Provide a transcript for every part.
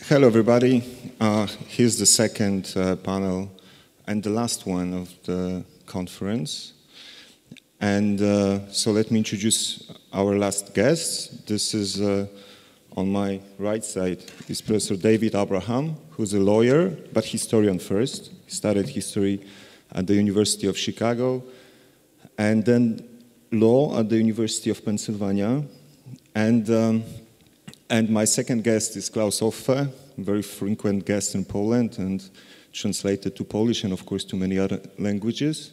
Hello, everybody. Here's the second panel and the last one of the conference. And so let me introduce our last guest. This is, on my right side, is Professor David Abraham, who's a lawyer, but historian first. He studied history at the University of Chicago, and then law at the University of Pennsylvania. And my second guest is Klaus Offe, a very frequent guest in Poland and translated to Polish and, of course, to many other languages.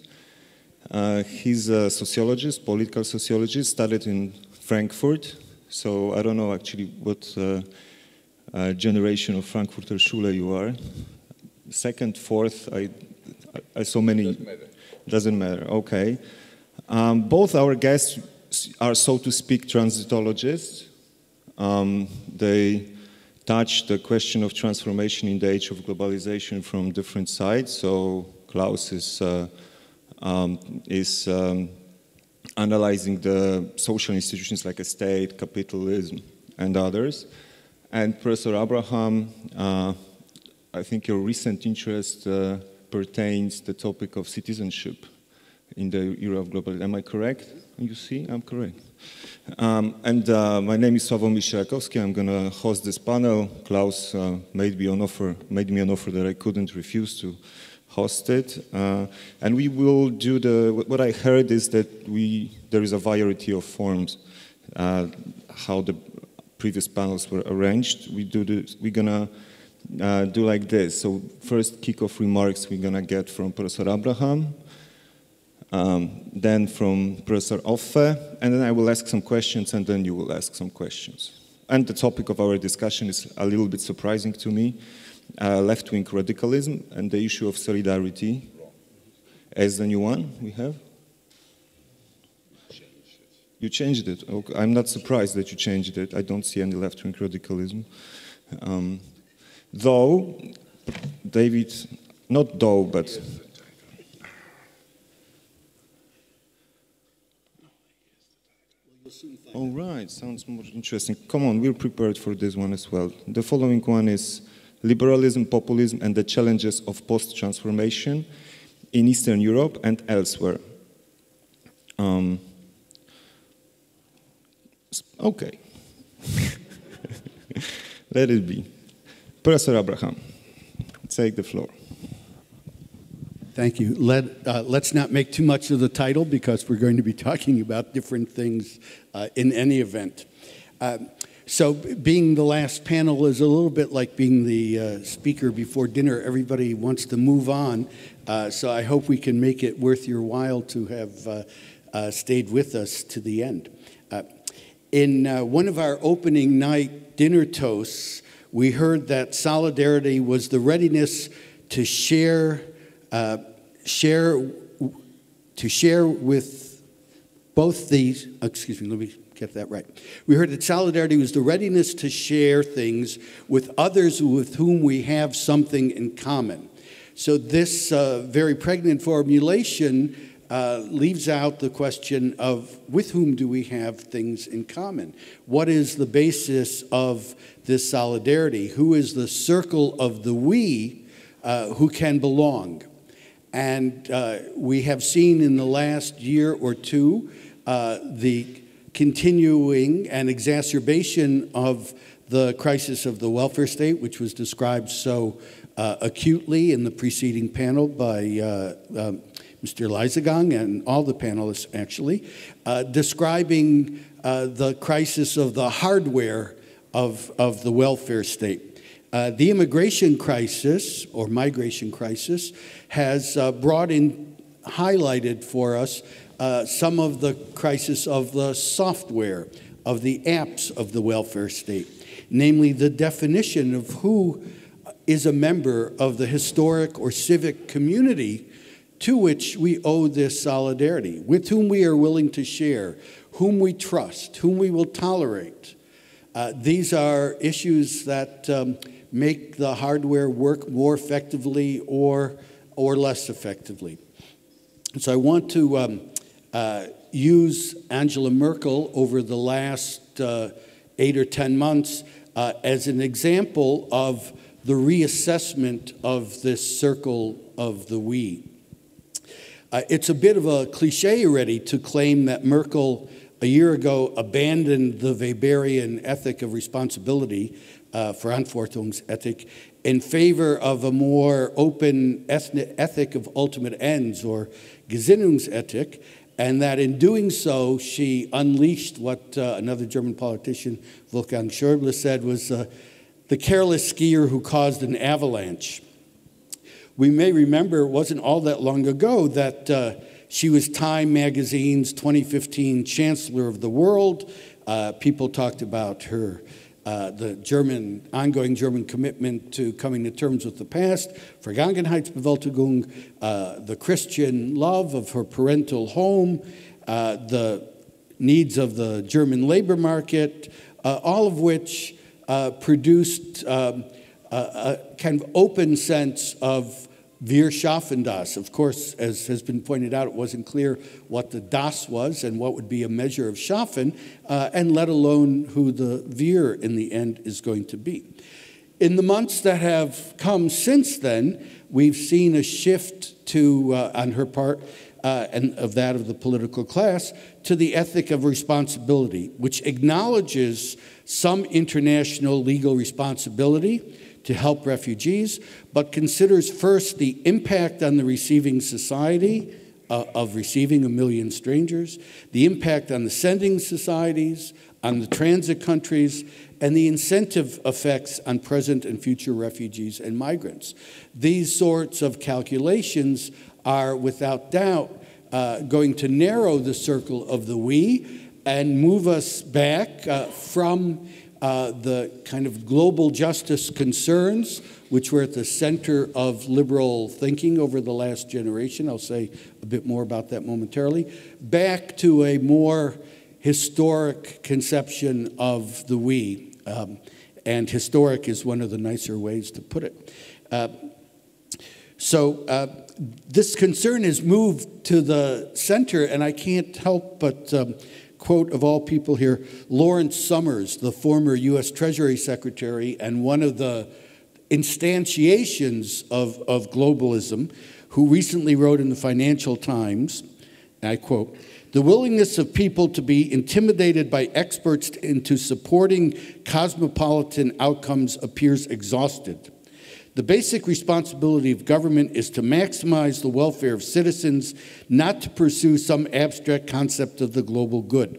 He's a sociologist, political sociologist, studied in Frankfurt. So I don't know actually what generation of Frankfurter Schule you are. Second, fourth, I saw many. Doesn't matter, okay. Both our guests are, so to speak, transitologists. They touch the question of transformation in the age of globalization from different sides. So Klaus is analyzing the social institutions like a state, capitalism, and others. And Professor Abraham, I think your recent interest pertains to the topic of citizenship in the era of globalization. Am I correct? You see, I'm correct. My name is Slawomir Sierakowski. I'm going to host this panel. Klaus made me an offer that I couldn't refuse to host it. And we will do what I heard is that there is a variety of forms how the previous panels were arranged. We're going to do like this. So first kickoff remarks we're going to get from Professor Abraham. Then from Professor Offe, and then I will ask some questions, and then you will ask some questions. And the topic of our discussion is a little bit surprising to me, left-wing radicalism and the issue of solidarity. As the new one we have? You changed it. Okay. I'm not surprised that you changed it. I don't see any left-wing radicalism. Though, David, not though, but... All right, sounds more interesting. Come on, we're prepared for this one as well. The following one is Liberalism, Populism, and the Challenges of Post-Transformation in Eastern Europe and Elsewhere. Okay. Let it be. Professor Abraham, take the floor. Thank you. Let's not make too much of the title because we're going to be talking about different things in any event. So being the last panel is a little bit like being the speaker before dinner. Everybody wants to move on. So I hope we can make it worth your while to have stayed with us to the end. In one of our opening night dinner toasts, we heard that solidarity was the readiness to share with both these, excuse me, let me get that right. We heard that solidarity was the readiness to share things with others with whom we have something in common. So this very pregnant formulation leaves out the question of with whom do we have things in common? What is the basis of this solidarity? Who is the circle of the we who can belong? And we have seen in the last year or two the continuing and exacerbation of the crisis of the welfare state, which was described so acutely in the preceding panel by Mr. Leisegang and all the panelists, actually, describing the crisis of the hardware of the welfare state. The immigration crisis, or migration crisis, has highlighted for us some of the crisis of the software, of the apps of the welfare state, namely the definition of who is a member of the historic or civic community to which we owe this solidarity, with whom we are willing to share, whom we trust, whom we will tolerate. These are issues that make the hardware work more effectively or less effectively. So I want to use Angela Merkel over the last 8 or 10 months as an example of the reassessment of this circle of the we. It's a bit of a cliche already to claim that Merkel a year ago abandoned the Weberian ethic of responsibility, Verantwortungsethik, in favor of a more open ethic of ultimate ends, or Gesinnungsethik, and that in doing so, she unleashed what another German politician, Wolfgang Schäuble, said was the careless skier who caused an avalanche. We may remember it wasn't all that long ago that she was Time magazine's 2015 Chancellor of the World. People talked about her, the ongoing German commitment to coming to terms with the past, Vergangenheitsbewältigung, the Christian love of her parental home, the needs of the German labor market, all of which produced a kind of open sense of Wir schaffen das. Of course, as has been pointed out, it wasn't clear what the das was and what would be a measure of schaffen, and let alone who the wir in the end is going to be. In the months that have come since then, we've seen a shift to, on her part, and of that of the political class, to the ethic of responsibility, which acknowledges some international legal responsibility to help refugees, but considers first the impact on the receiving society of receiving 1 million strangers, the impact on the sending societies, on the transit countries, and the incentive effects on present and future refugees and migrants. These sorts of calculations are without doubt going to narrow the circle of the we and move us back from the kind of global justice concerns, which were at the center of liberal thinking over the last generation. I'll say a bit more about that momentarily. Back to a more historic conception of the we. And historic is one of the nicer ways to put it. So this concern has moved to the center, and I can't help but quote of all people here, Lawrence Summers, the former U.S. Treasury Secretary and one of the instantiations of globalism, who recently wrote in the Financial Times, and I quote, "The willingness of people to be intimidated by experts into supporting cosmopolitan outcomes appears exhausted. The basic responsibility of government is to maximize the welfare of citizens, not to pursue some abstract concept of the global good.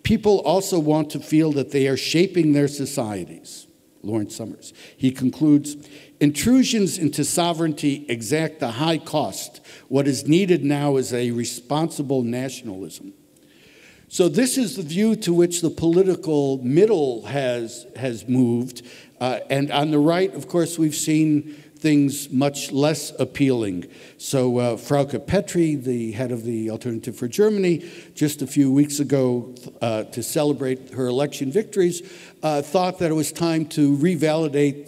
People also want to feel that they are shaping their societies." Lawrence Summers. He concludes, "Intrusions into sovereignty exact a high cost. What is needed now is a responsible nationalism." So this is the view to which the political middle has moved. And on the right, of course, we've seen things much less appealing. So Frauke Petry, the head of the Alternative for Germany, just a few weeks ago to celebrate her election victories, thought that it was time to revalidate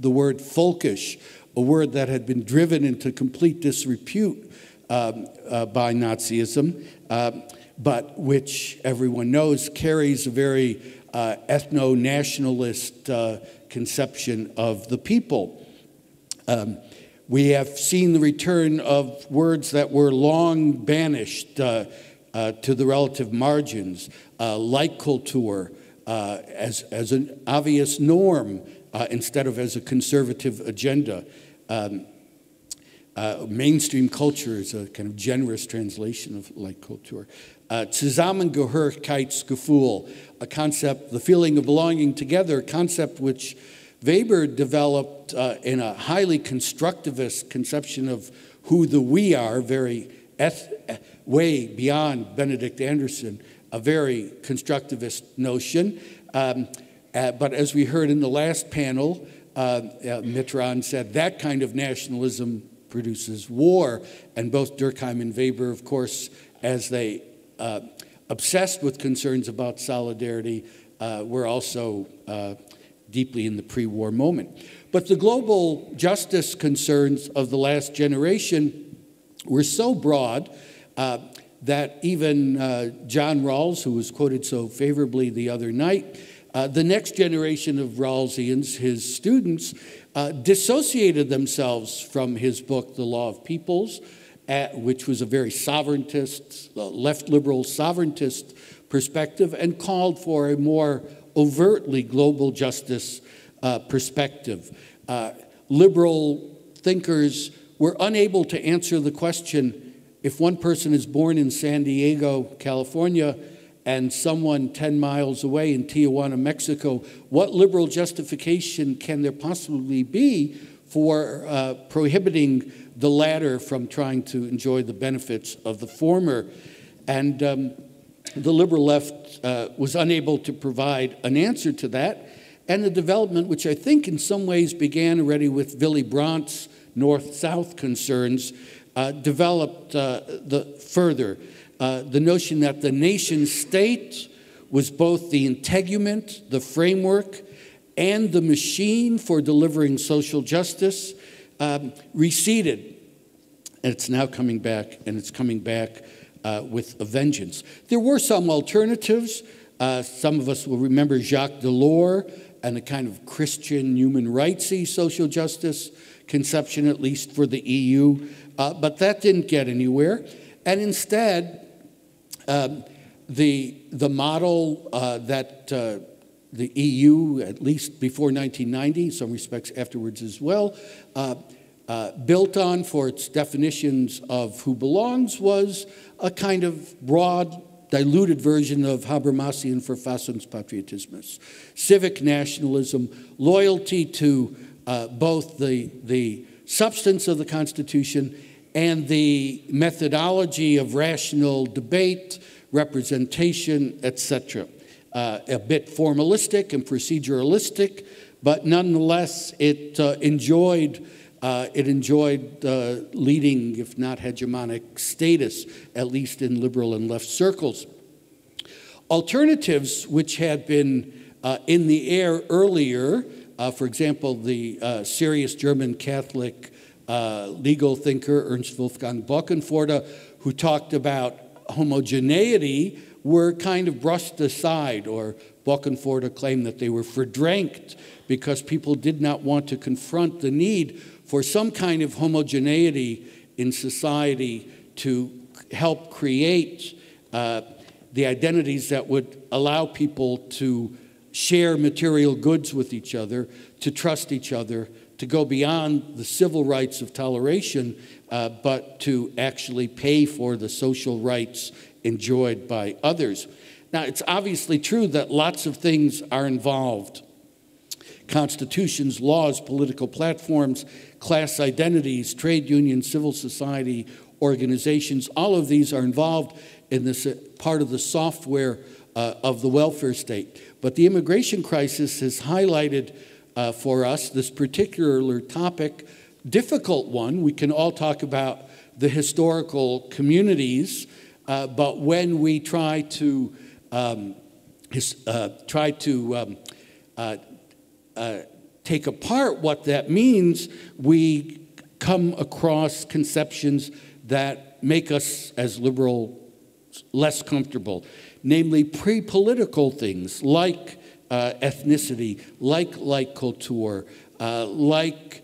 the word folkish, a word that had been driven into complete disrepute by Nazism, but which everyone knows carries a very ethno-nationalist conception of the people. We have seen the return of words that were long banished to the relative margins, like culture, as an obvious norm instead of as a conservative agenda. Mainstream culture is a kind of generous translation of like culture. Zusammengehörigkeitsgefühl, a concept, the feeling of belonging together, a concept which Weber developed in a highly constructivist conception of who the we are, very way beyond Benedict Anderson, a very constructivist notion. But as we heard in the last panel, Mitterrand said that kind of nationalism produces war, and both Durkheim and Weber, of course, as they obsessed with concerns about solidarity, were also deeply in the pre-war moment. But the global justice concerns of the last generation were so broad that even John Rawls, who was quoted so favorably the other night, The next generation of Rawlsians, his students, dissociated themselves from his book, The Law of Peoples, which was a very sovereigntist, left liberal sovereigntist perspective, and called for a more overtly global justice perspective. Liberal thinkers were unable to answer the question, if one person is born in San Diego, California, and someone 10 miles away in Tijuana, Mexico, what liberal justification can there possibly be for prohibiting the latter from trying to enjoy the benefits of the former? And the liberal left was unable to provide an answer to that. And the development, which I think in some ways began already with Willy Brandt's North-South concerns, developed further. The notion that the nation state was both the integument, the framework, and the machine for delivering social justice receded. And it's now coming back, and it's coming back with a vengeance. There were some alternatives. Some of us will remember Jacques Delors and a kind of Christian human rights-y social justice conception, at least for the EU, but that didn't get anywhere. And instead, the model that the EU, at least before 1990, in some respects afterwards as well, built on for its definitions of who belongs, was a kind of broad, diluted version of Habermasian Verfassungspatriotismus. Civic nationalism, loyalty to both the substance of the Constitution and the methodology of rational debate, representation, etc. A bit formalistic and proceduralistic, but nonetheless it enjoyed leading, if not hegemonic, status, at least in liberal and left circles. Alternatives which had been in the air earlier, for example, the serious German Catholic legal thinker Ernst Wolfgang Bockenförde, who talked about homogeneity, were kind of brushed aside, or Bockenförde claimed that they were verdrängt because people did not want to confront the need for some kind of homogeneity in society to help create the identities that would allow people to share material goods with each other, to trust each other, to go beyond the civil rights of toleration, but to actually pay for the social rights enjoyed by others. Now, it's obviously true that lots of things are involved. Constitutions, laws, political platforms, class identities, trade unions, civil society organizations, all of these are involved in this part of the software of the welfare state. But the immigration crisis has highlighted for us this particular topic, difficult one. We can all talk about the historical communities, but when we try to take apart what that means, we come across conceptions that make us, as liberals, less comfortable, namely pre-political things like ethnicity, like culture, like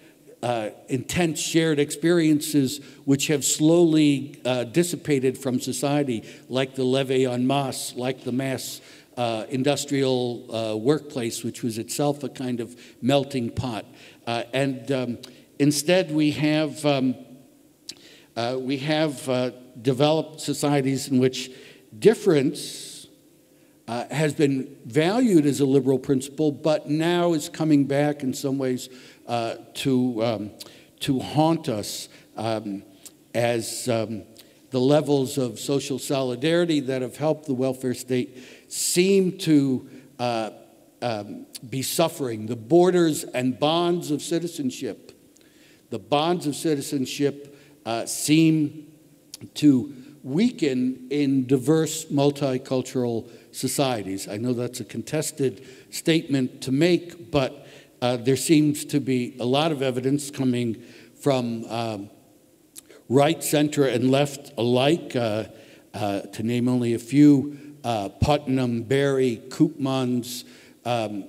intense shared experiences which have slowly dissipated from society, like the levée en masse, like the mass industrial workplace, which was itself a kind of melting pot. Instead, we have developed societies in which difference has been valued as a liberal principle, but now is coming back in some ways to haunt us as the levels of social solidarity that have helped the welfare state seem to be suffering. The borders and bonds of citizenship, seem to weaken in diverse multicultural societies. I know that's a contested statement to make, but there seems to be a lot of evidence coming from right, center, and left alike, to name only a few, Putnam, Berry, Koopmans, and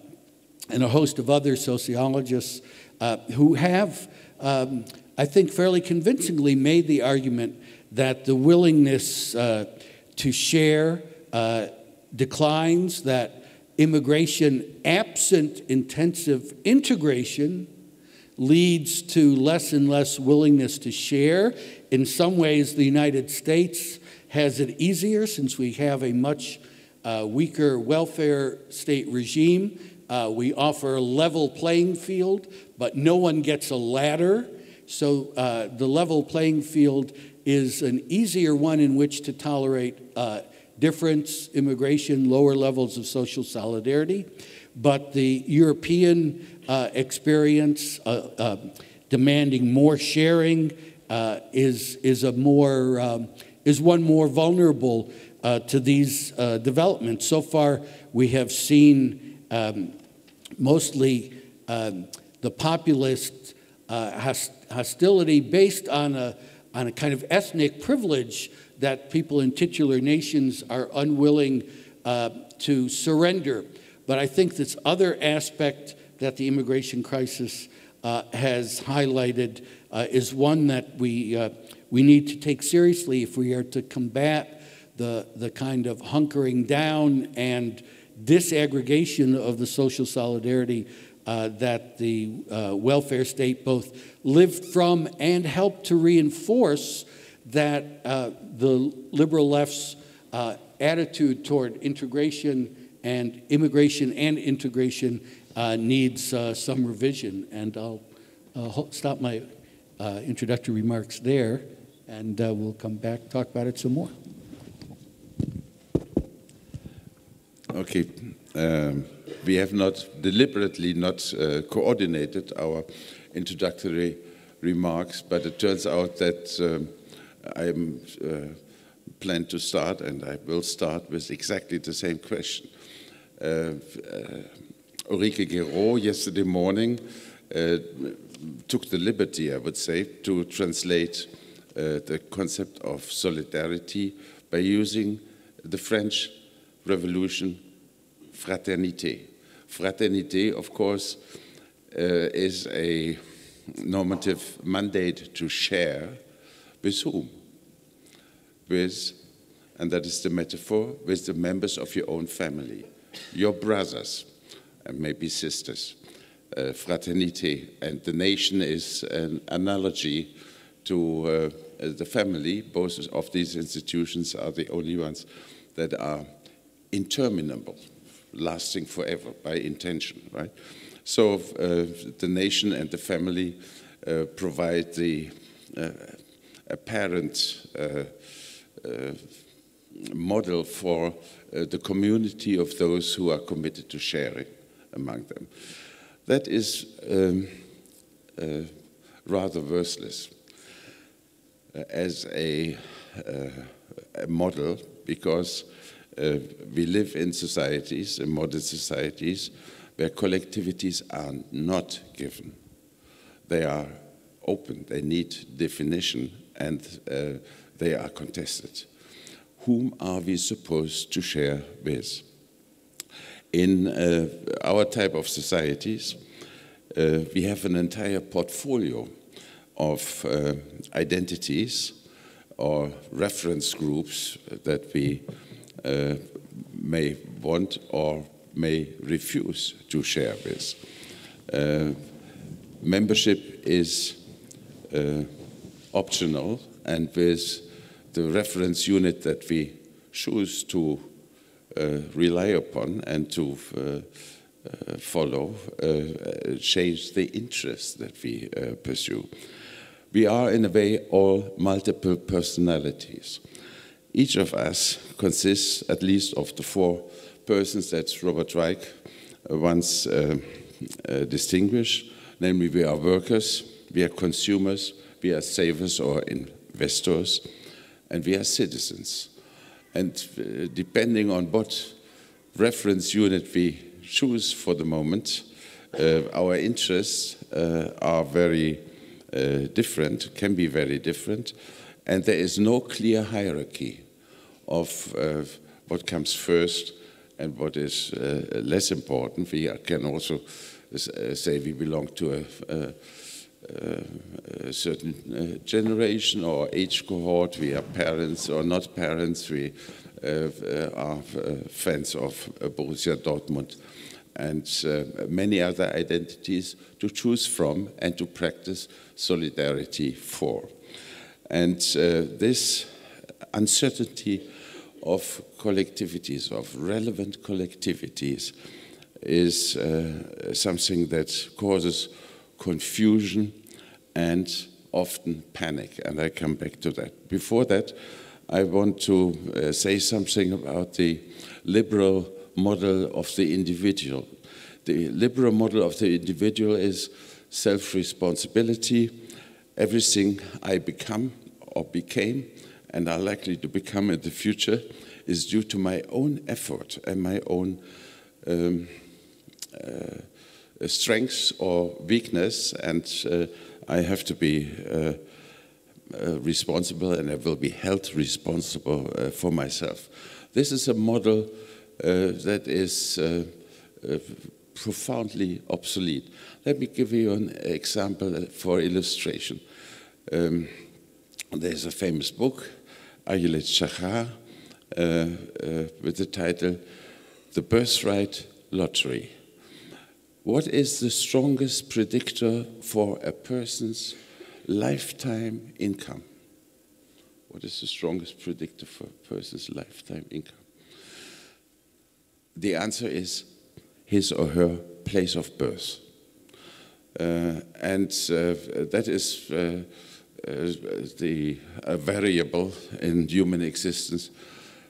a host of other sociologists who have, I think, fairly convincingly made the argument that the willingness to share declines, that immigration absent intensive integration leads to less and less willingness to share. In some ways, the United States has it easier since we have a much weaker welfare state regime. We offer a level playing field, but no one gets a ladder. So the level playing field is an easier one in which to tolerate difference, immigration, lower levels of social solidarity. But the European experience demanding more sharing is one more vulnerable to these developments. So far, we have seen mostly the populist hostility based on a kind of ethnic privilege that people in titular nations are unwilling to surrender. But I think this other aspect that the immigration crisis has highlighted is one that we need to take seriously if we are to combat the kind of hunkering down and disaggregation of the social solidarity that the welfare state both lived from and helped to reinforce, that the liberal left's attitude toward integration and immigration and integration needs some revision. And I'll stop my introductory remarks there, and we'll come back, talk about it some more. Okay. We have deliberately not coordinated our introductory remarks, but it turns out that I plan to start, and I will start with exactly the same question. Ulrike Gero yesterday morning took the liberty, I would say, to translate the concept of solidarity by using the French Revolution Fraternity. Fraternity, of course, is a normative mandate to share with whom? With, and that is the metaphor, with the members of your own family, your brothers and maybe sisters. Fraternity, and the nation is an analogy to the family. Both of these institutions are the only ones that are interminable, lasting forever by intention, right? So the nation and the family provide the apparent model for the community of those who are committed to sharing among them. That is rather worthless as a model, because we live in societies, in modern societies, where collectivities are not given. They are open, they need definition, and they are contested. Whom are we supposed to share with? In our type of societies, we have an entire portfolio of identities or reference groups that we may want or may refuse to share with. Membership is optional, and with the reference unit that we choose to rely upon and to follow, change the interests that we pursue. We are, in a way, all multiple personalities. Each of us consists at least of the four persons that Robert Reich once distinguished, namely we are workers, we are consumers, we are savers or investors, and we are citizens. And depending on what reference unit we choose for the moment, our interests are very different, can be very different, and there is no clear hierarchy of what comes first and what is less important. We can also say we belong to a certain generation or age cohort. We are parents or not parents. We are fans of Borussia Dortmund and many other identities to choose from and to practice solidarity for. And this uncertainty of collectivities, of relevant collectivities, is something that causes confusion and often panic, and I come back to that. Before that, I want to say something about the liberal model of the individual. The liberal model of the individual is self-responsibility. Everything I become or became and are likely to become in the future is due to my own effort and my own strengths or weakness, and I have to be responsible, and I will be held responsible for myself. This is a model that is profoundly obsolete. Let me give you an example for illustration. There's a famous book, Ayelet Shachar, with the title, The Birthright Lottery. What is the strongest predictor for a person's lifetime income? What is the strongest predictor for a person's lifetime income? The answer is his or her place of birth. That is a variable in human existence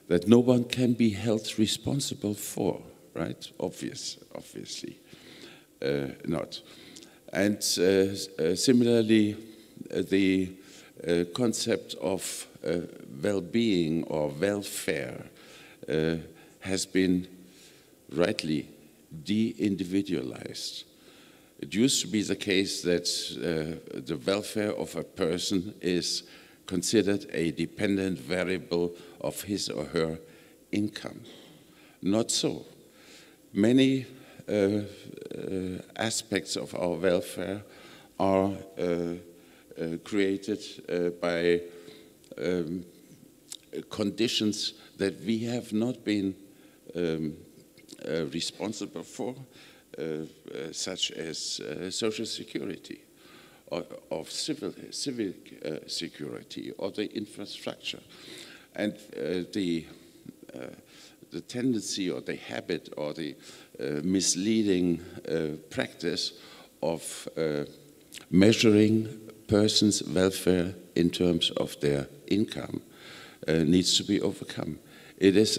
that no one can be held responsible for, right? Obviously not. And similarly, the concept of well-being or welfare has been rightly de-individualized. It used to be the case that the welfare of a person is considered a dependent variable of his or her income. Not so. Many aspects of our welfare are created by conditions that we have not been responsible for, such as social security, or civic security, or the infrastructure. And the tendency or the habit or the misleading practice of measuring persons' welfare in terms of their income needs to be overcome. It is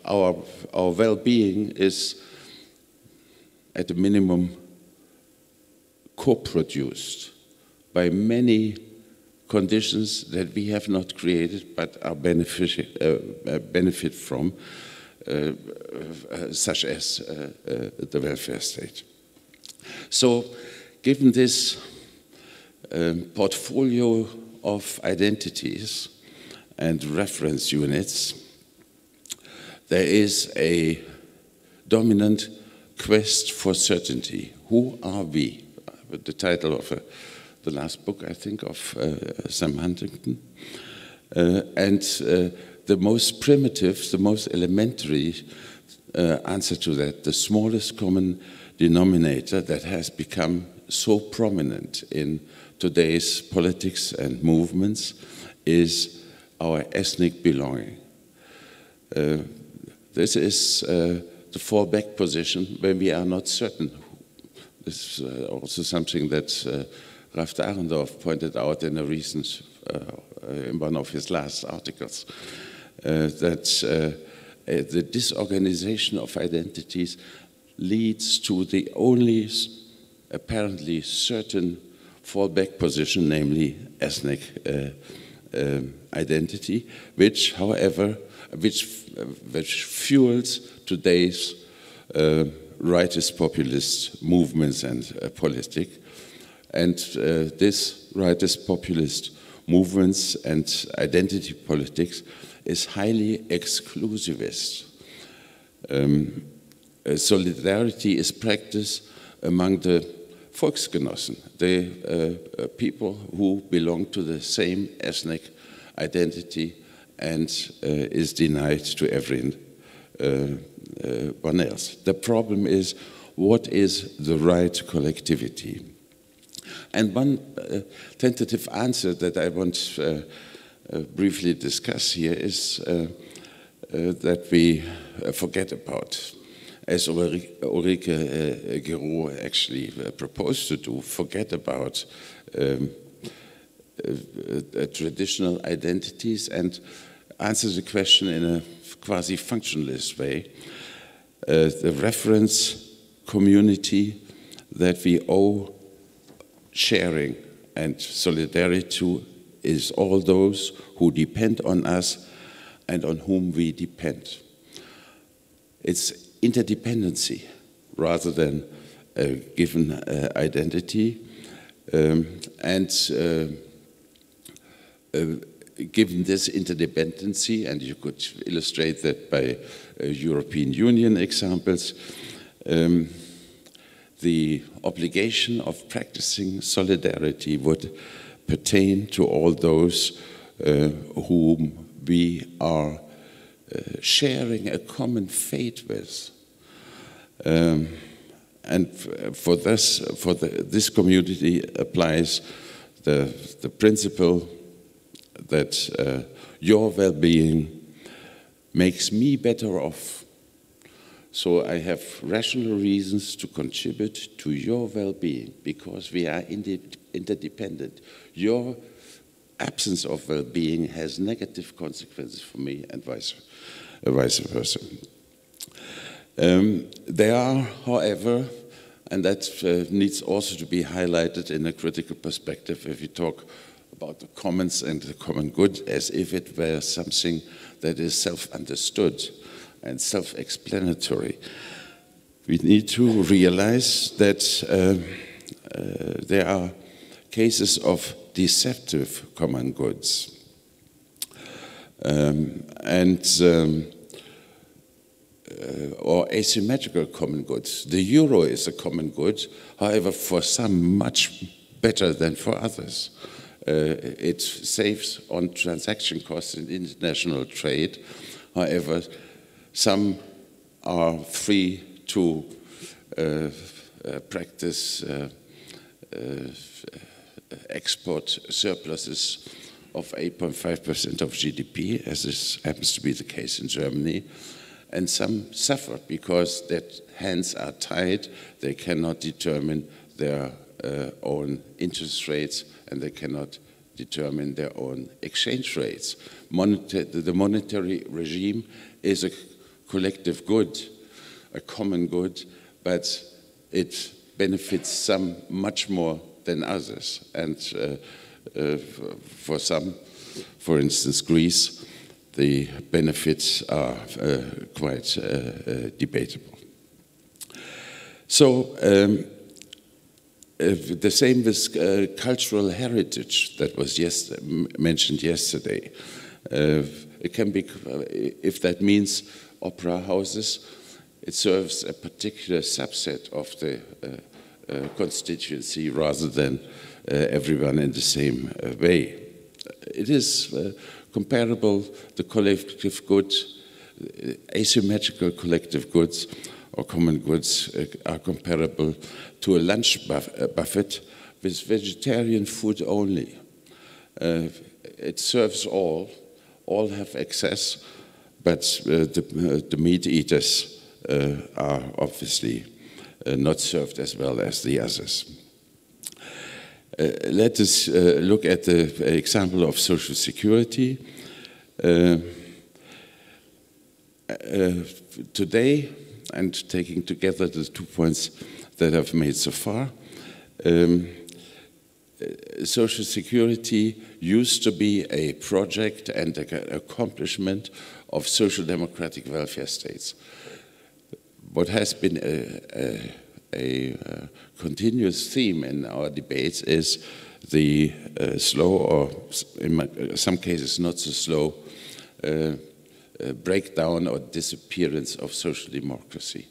our well-being is at a minimum co-produced by many conditions that we have not created but are benefit from, such as the welfare state. So, given this portfolio of identities and reference units, there is a dominant quest for certainty. Who are we? The title of the last book, I think, of Sam Huntington. The most primitive, the most elementary answer to that, the smallest common denominator that has become so prominent in today's politics and movements is our ethnic belonging. This is the fallback position when we are not certain. This is also something that Ralph Dahrendorf pointed out in a recent, in one of his last articles, that the disorganization of identities leads to the only apparently certain fallback position, namely ethnic identity, which, however, which fuels today's rightist populist movements and politics. And this rightist populist movements and identity politics is highly exclusivist. Solidarity is practiced among the Volksgenossen, the people who belong to the same ethnic identity and is denied to everyone else. The problem is, what is the right collectivity? And one tentative answer that I want to briefly discuss here is that we forget about, as Ulrike Gero actually proposed to do, forget about traditional identities and answer the question in a quasi-functionalist way. The reference community that we owe sharing and solidarity to is all those who depend on us and on whom we depend. It's interdependency rather than a given identity. Given this interdependency, and you could illustrate that by European Union examples, the obligation of practicing solidarity would pertain to all those whom we are sharing a common fate with. And for this community applies the principle that your well-being makes me better off. So I have rational reasons to contribute to your well-being because we are interdependent. Your absence of well-being has negative consequences for me and vice versa. There are, however, and that needs also to be highlighted in a critical perspective if you talk about the commons and the common good as if it were something that is self-understood and self-explanatory. We need to realize that there are cases of deceptive common goods or asymmetrical common goods. The euro is a common good, however, for some much better than for others. It saves on transaction costs in international trade. However, some are free to practice export surpluses of 8.5% of GDP, as this happens to be the case in Germany. And some suffer because their hands are tied, they cannot determine their own interest rates, and they cannot determine their own exchange rates. The monetary regime is a collective good, a common good, but it benefits some much more than others. And for some, for instance, Greece, the benefits are quite debatable. So the same with cultural heritage that was mentioned yesterday. It can be, if that means opera houses, it serves a particular subset of the constituency rather than everyone in the same way. It is comparable, the collective goods, asymmetrical collective goods or common goods are comparable to a lunch buffet with vegetarian food only. It serves all have access, but the meat eaters are obviously not served as well as the others. Let us look at the example of Social Security. Today, and taking together the 2 points that I've made so far, Social Security used to be a project and an accomplishment of social democratic welfare states. What has been a continuous theme in our debates is the slow, or in some cases not so slow, breakdown or disappearance of social democracy.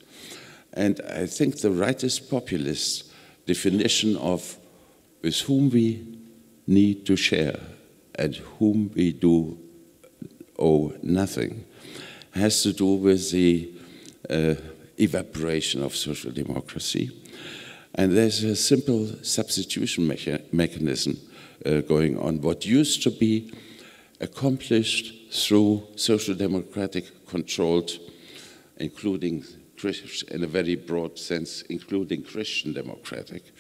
And I think the rightist populist definition of with whom we need to share and whom we do owe nothing has to do with the evaporation of social democracy. And there's a simple substitution mechanism going on. What used to be accomplished through social democratic controlled, including in a very broad sense, including Christian democratic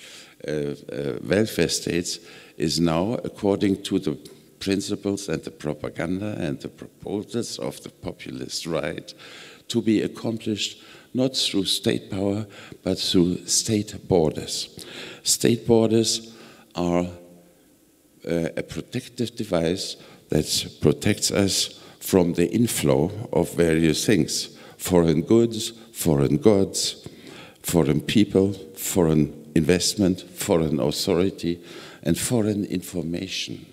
welfare states, is now, according to the principles and the propaganda and the proposals of the populist right, to be accomplished not through state power, but through state borders. State borders are a protective device that protects us from the inflow of various things: foreign goods, foreign gods, foreign people, foreign investment, foreign authority, and foreign information.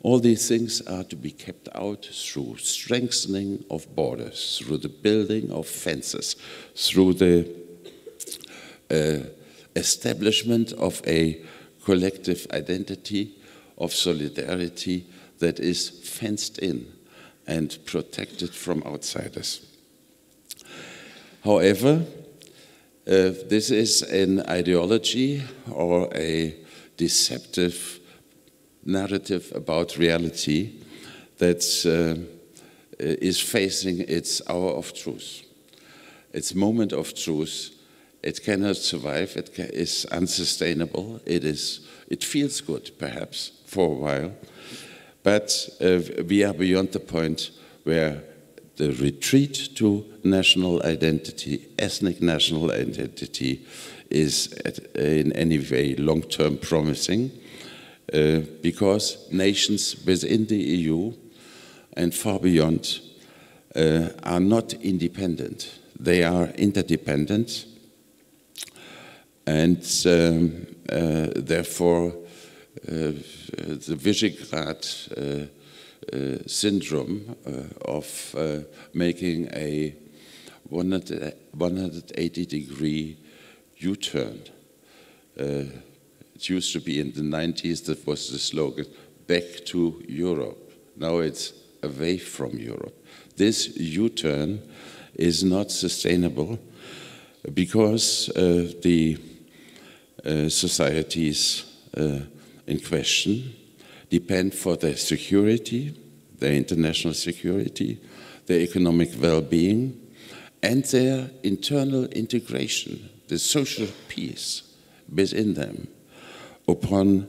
All these things are to be kept out through strengthening of borders, through the building of fences, through the establishment of a collective identity of solidarity that is fenced in and protected from outsiders. However, this is an ideology or a deceptive narrative about reality that is facing its hour of truth, its moment of truth. It cannot survive, it is unsustainable, it feels good perhaps for a while, but we are beyond the point where the retreat to national identity, ethnic national identity, is in any way long-term promising, because nations within the EU and far beyond are not independent. They are interdependent, and therefore the Visegrad syndrome of making a 180-degree U-turn. It used to be in the 90s, that was the slogan, back to Europe. Now it's away from Europe. This U-turn is not sustainable because the societies in question depend for their security, their international security, their economic well-being, and their internal integration, the social peace within them, upon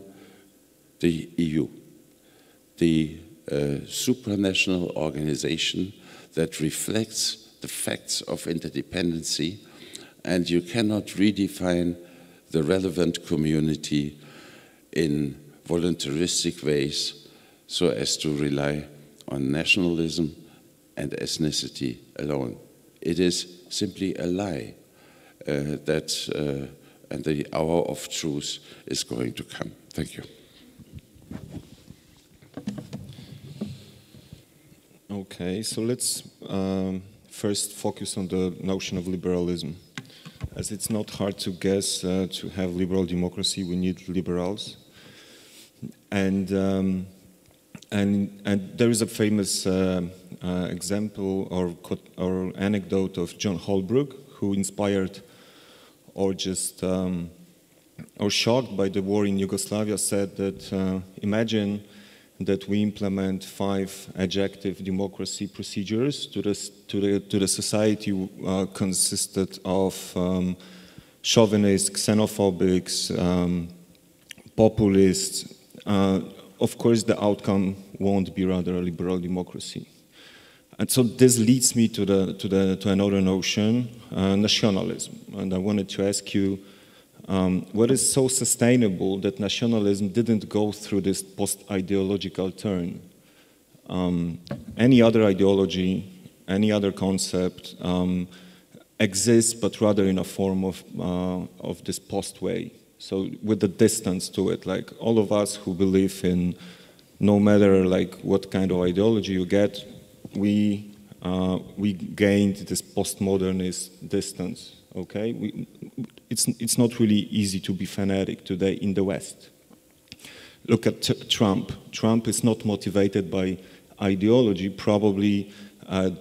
the EU, the supranational organization that reflects the facts of interdependency, and you cannot redefine the relevant community in voluntaristic ways so as to rely on nationalism and ethnicity alone. It is simply a lie and the hour of truth is going to come. Thank you. Okay, so let's first focus on the notion of liberalism. As it's not hard to guess, to have liberal democracy, we need liberals. And there is a famous example or anecdote of John Holbrook, who inspired or just or shocked by the war in Yugoslavia, said that imagine that we implement 5 adjective democracy procedures to the society consisted of chauvinists, xenophobics, populists. Of course, the outcome won't be rather a liberal democracy. And so this leads me to another notion, nationalism. And I wanted to ask you, what is so sustainable that nationalism didn't go through this post-ideological turn? Any other ideology, any other concept exists, but rather in a form of this post-way. So with the distance to it, like all of us who believe in, no matter like what kind of ideology you get, we we gained this postmodernist distance. Okay, it's not really easy to be fanatic today in the West. Look at Trump. Trump is not motivated by ideology. Probably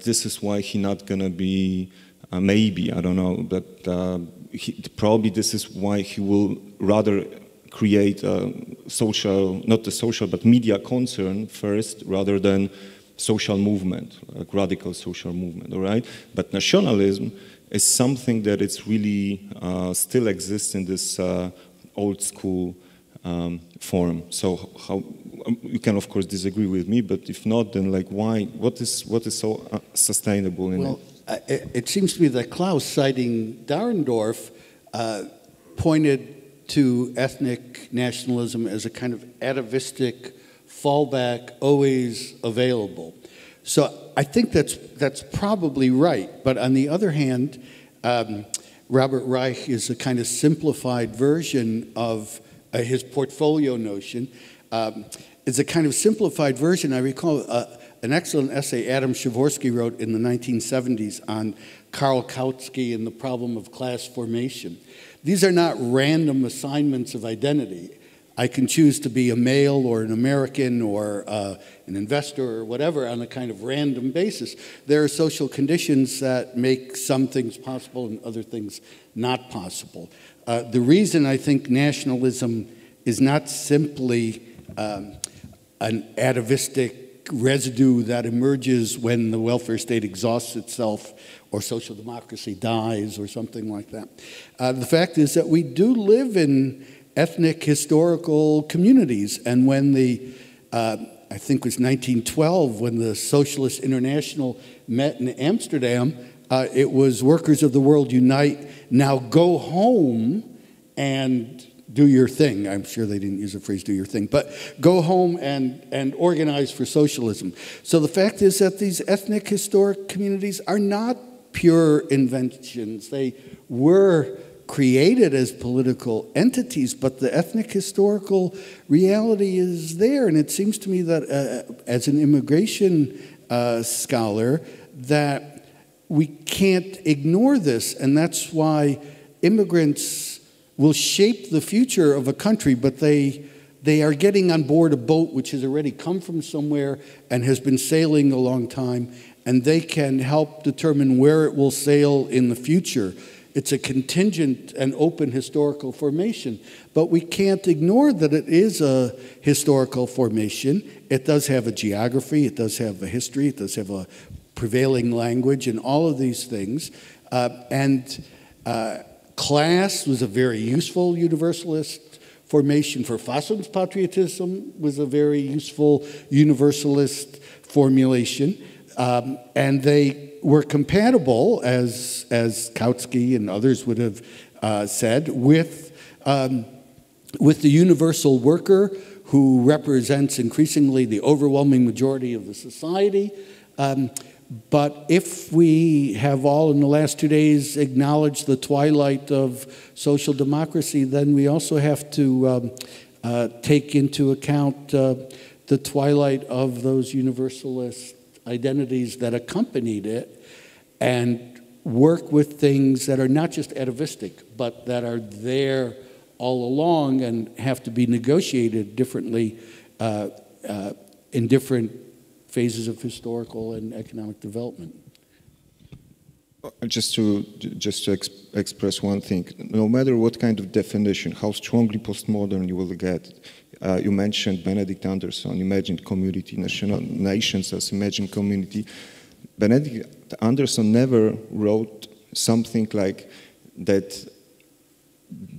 this is why he's not going to be, maybe, I don't know, but probably this is why he will rather create a social, not the social, but media concern first, rather than social movement, like radical social movement, all right? But nationalism is something that it's really still exists in this old school form. So how you can of course disagree with me, but if not, then like why? What is so sustainable in it? Well, it seems to me that Claus, citing Dahrendorf, pointed to ethnic nationalism as a kind of atavistic fallback, always available. So I think that's probably right. But on the other hand, Robert Reich is a kind of simplified version of his portfolio notion. It's a kind of simplified version. I recall an excellent essay Adam Przeworski wrote in the 1970s on Karl Kautsky and the problem of class formation. These are not random assignments of identity. I can choose to be a male or an American or an investor or whatever on a kind of random basis. There are social conditions that make some things possible and other things not possible. The reason I think nationalism is not simply an atavistic residue that emerges when the welfare state exhausts itself or social democracy dies or something like that. The fact is that we do live in ethnic historical communities, and when I think it was 1912, when the Socialist International met in Amsterdam, it was workers of the world unite, now go home and do your thing. I'm sure they didn't use the phrase do your thing, but go home and organize for socialism. So the fact is that these ethnic historic communities are not pure inventions. They were created as political entities, but the ethnic historical reality is there. And it seems to me that as an immigration scholar, that we can't ignore this. And that's why immigrants will shape the future of a country, but they are getting on board a boat which has already come from somewhere and has been sailing a long time, and they can help determine where it will sail in the future. It's a contingent and open historical formation, but we can't ignore that it is a historical formation. It does have a geography, it does have a history, it does have a prevailing language, and all of these things. Class was a very useful universalist formation. For Verfassungspatriotism was a very useful universalist formulation, and they were compatible, as Kautsky and others would have said, with the universal worker who represents increasingly the overwhelming majority of the society. But if we have all in the last 2 days acknowledged the twilight of social democracy, then we also have to take into account the twilight of those universalist identities that accompanied it, and work with things that are not just atavistic, but that are there all along and have to be negotiated differently in different phases of historical and economic development. Just to express one thing, no matter what kind of definition, how strongly postmodern you will get, you mentioned Benedict Anderson, imagined community, nations as imagined community. Benedict Anderson never wrote something like that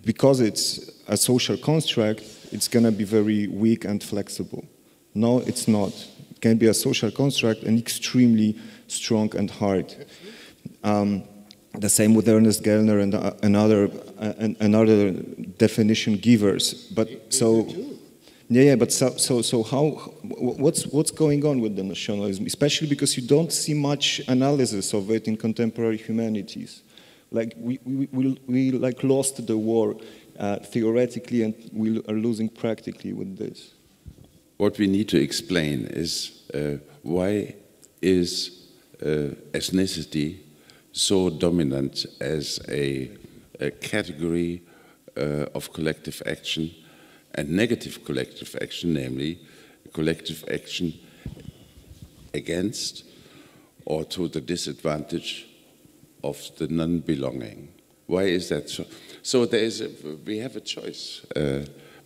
because it's a social construct, it's going to be very weak and flexible. No, it's not. It can be a social construct and extremely strong and hard. The same with Ernest Gellner and another definition givers. But so, yeah. But so how? What's going on with the nationalism? Especially because you don't see much analysis of it in contemporary humanities. Like we like lost the war theoretically, and we are losing practically with this. What we need to explain is why is ethnicity so dominant as a category of collective action and negative collective action, namely collective action against or to the disadvantage of the non-belonging. Why is that so? So we have a choice.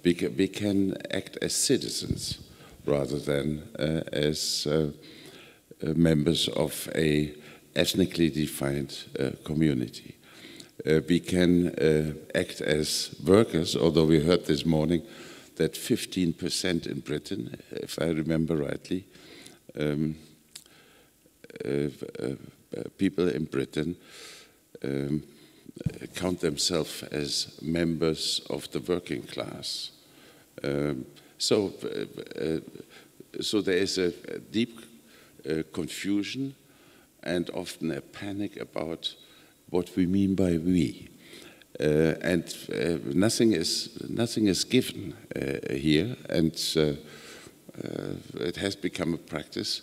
We can act as citizens rather than as members of a ethnically defined community. We can act as workers, although we heard this morning that 15% in Britain, if I remember rightly, people in Britain count themselves as members of the working class. So there is a deep confusion and often a panic about what we mean by we. And nothing is given here, and it has become a practice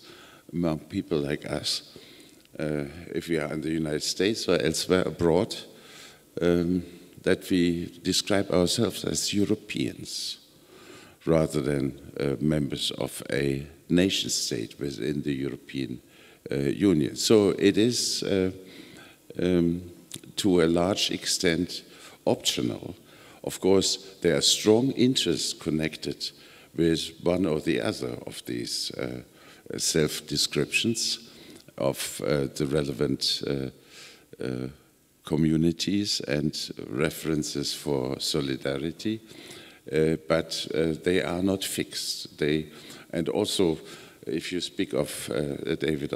among people like us, if we are in the United States or elsewhere abroad, that we describe ourselves as Europeans rather than members of a nation state within the European Union. So it is to a large extent optional. Of course, there are strong interests connected with one or the other of these self-descriptions of the relevant communities and references for solidarity, but they are not fixed. And also, if you speak of, David,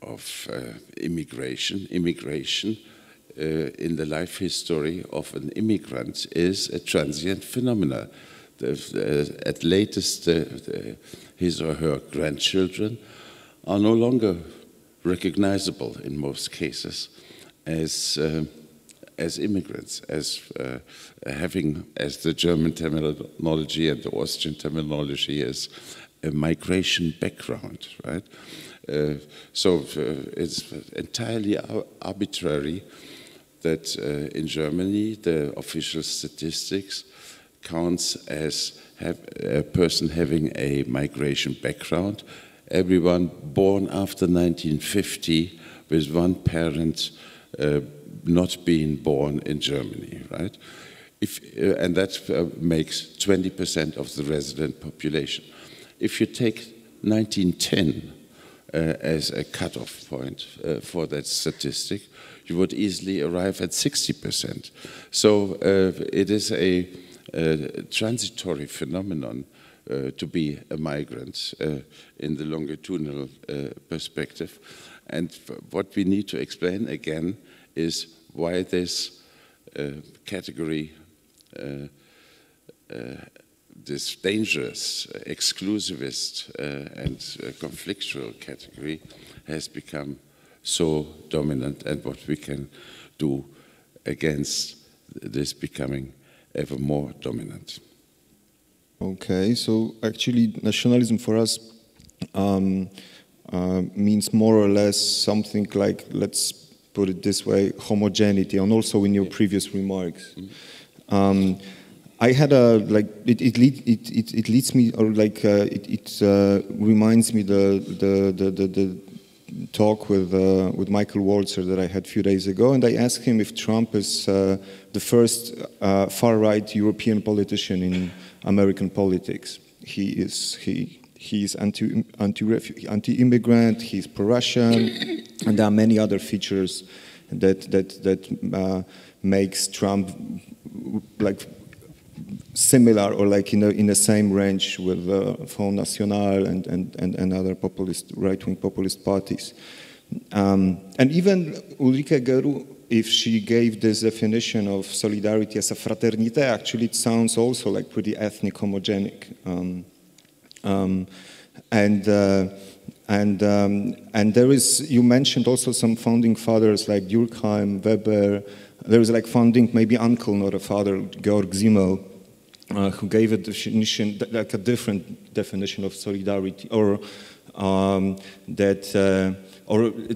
of immigration in the life history of an immigrant is a transient phenomenon. At latest, his or her grandchildren are no longer recognizable in most cases as immigrants, as having, as the German terminology and the Austrian terminology, as a migration background, right? So it's entirely arbitrary that in Germany the official statistics counts as a person having a migration background. Everyone born after 1950 with one parent not being born in Germany, right? And that makes 20% of the resident population. If you take 1910 as a cutoff point for that statistic, you would easily arrive at 60%. So it is a transitory phenomenon to be a migrant in the longitudinal perspective. And what we need to explain again is why this category, this dangerous, exclusivist and conflictual category has become so dominant, and what we can do against this becoming ever more dominant. Okay, so actually nationalism for us means more or less something like, let's put it this way, homogeneity, and also in your previous remarks. I had a, like, it leads me, or like, it reminds me the talk with Michael Walzer that I had a few days ago, and I asked him if Trump is the first far-right European politician in American politics. He is anti-immigrant, he's pro-Russian, and there are many other features that makes Trump like similar or like in the same range with Front National and other populist, right-wing populist parties. And even Ulrike Geru, if she gave this definition of solidarity as a fraternity, actually it sounds also like pretty ethnic homogenic. And there is, you mentioned also some founding fathers like Durkheim, Weber. There is like founding, maybe uncle, not a father, Georg Simmel, who gave a definition, like a different definition of solidarity, or or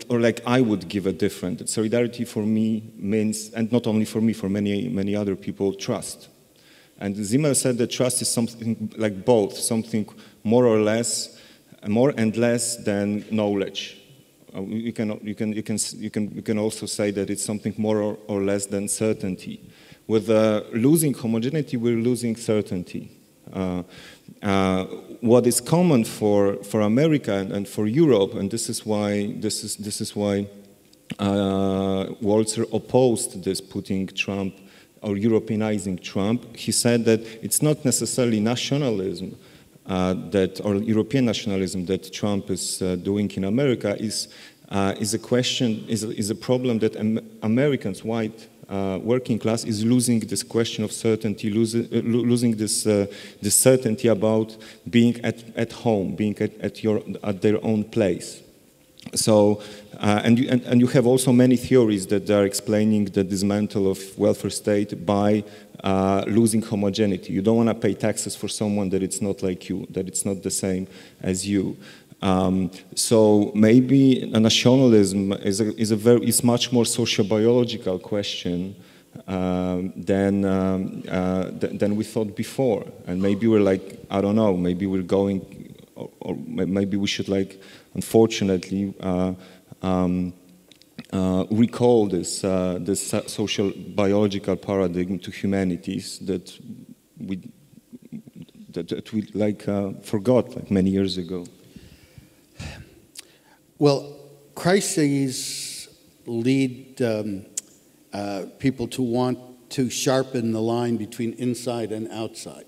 like I would give a different. Solidarity for me means, and not only for me, for many other people, trust. And Zimmer said that trust is something like both, something more and less than knowledge. You can also say that it's something more or less than certainty. With losing homogeneity, we're losing certainty. What is common for America and for Europe, and this is why Walzer opposed this putting Trump or Europeanizing Trump. He said that it's not necessarily nationalism or European nationalism that Trump is doing in America is a problem that Americans, white working class, is losing this question of certainty, losing this certainty about being at home, being at their own place. So, and you have also many theories that are explaining the dismantle of welfare state by losing homogeneity. You don't want to pay taxes for someone that it's not like you, that it's not the same as you. So maybe nationalism is much more sociobiological question than we thought before. And maybe we're like, I don't know, maybe we're going, or maybe we should like, unfortunately, recall this social biological paradigm to humanities that we like forgot like many years ago. Well, crises lead people to want to sharpen the line between inside and outside.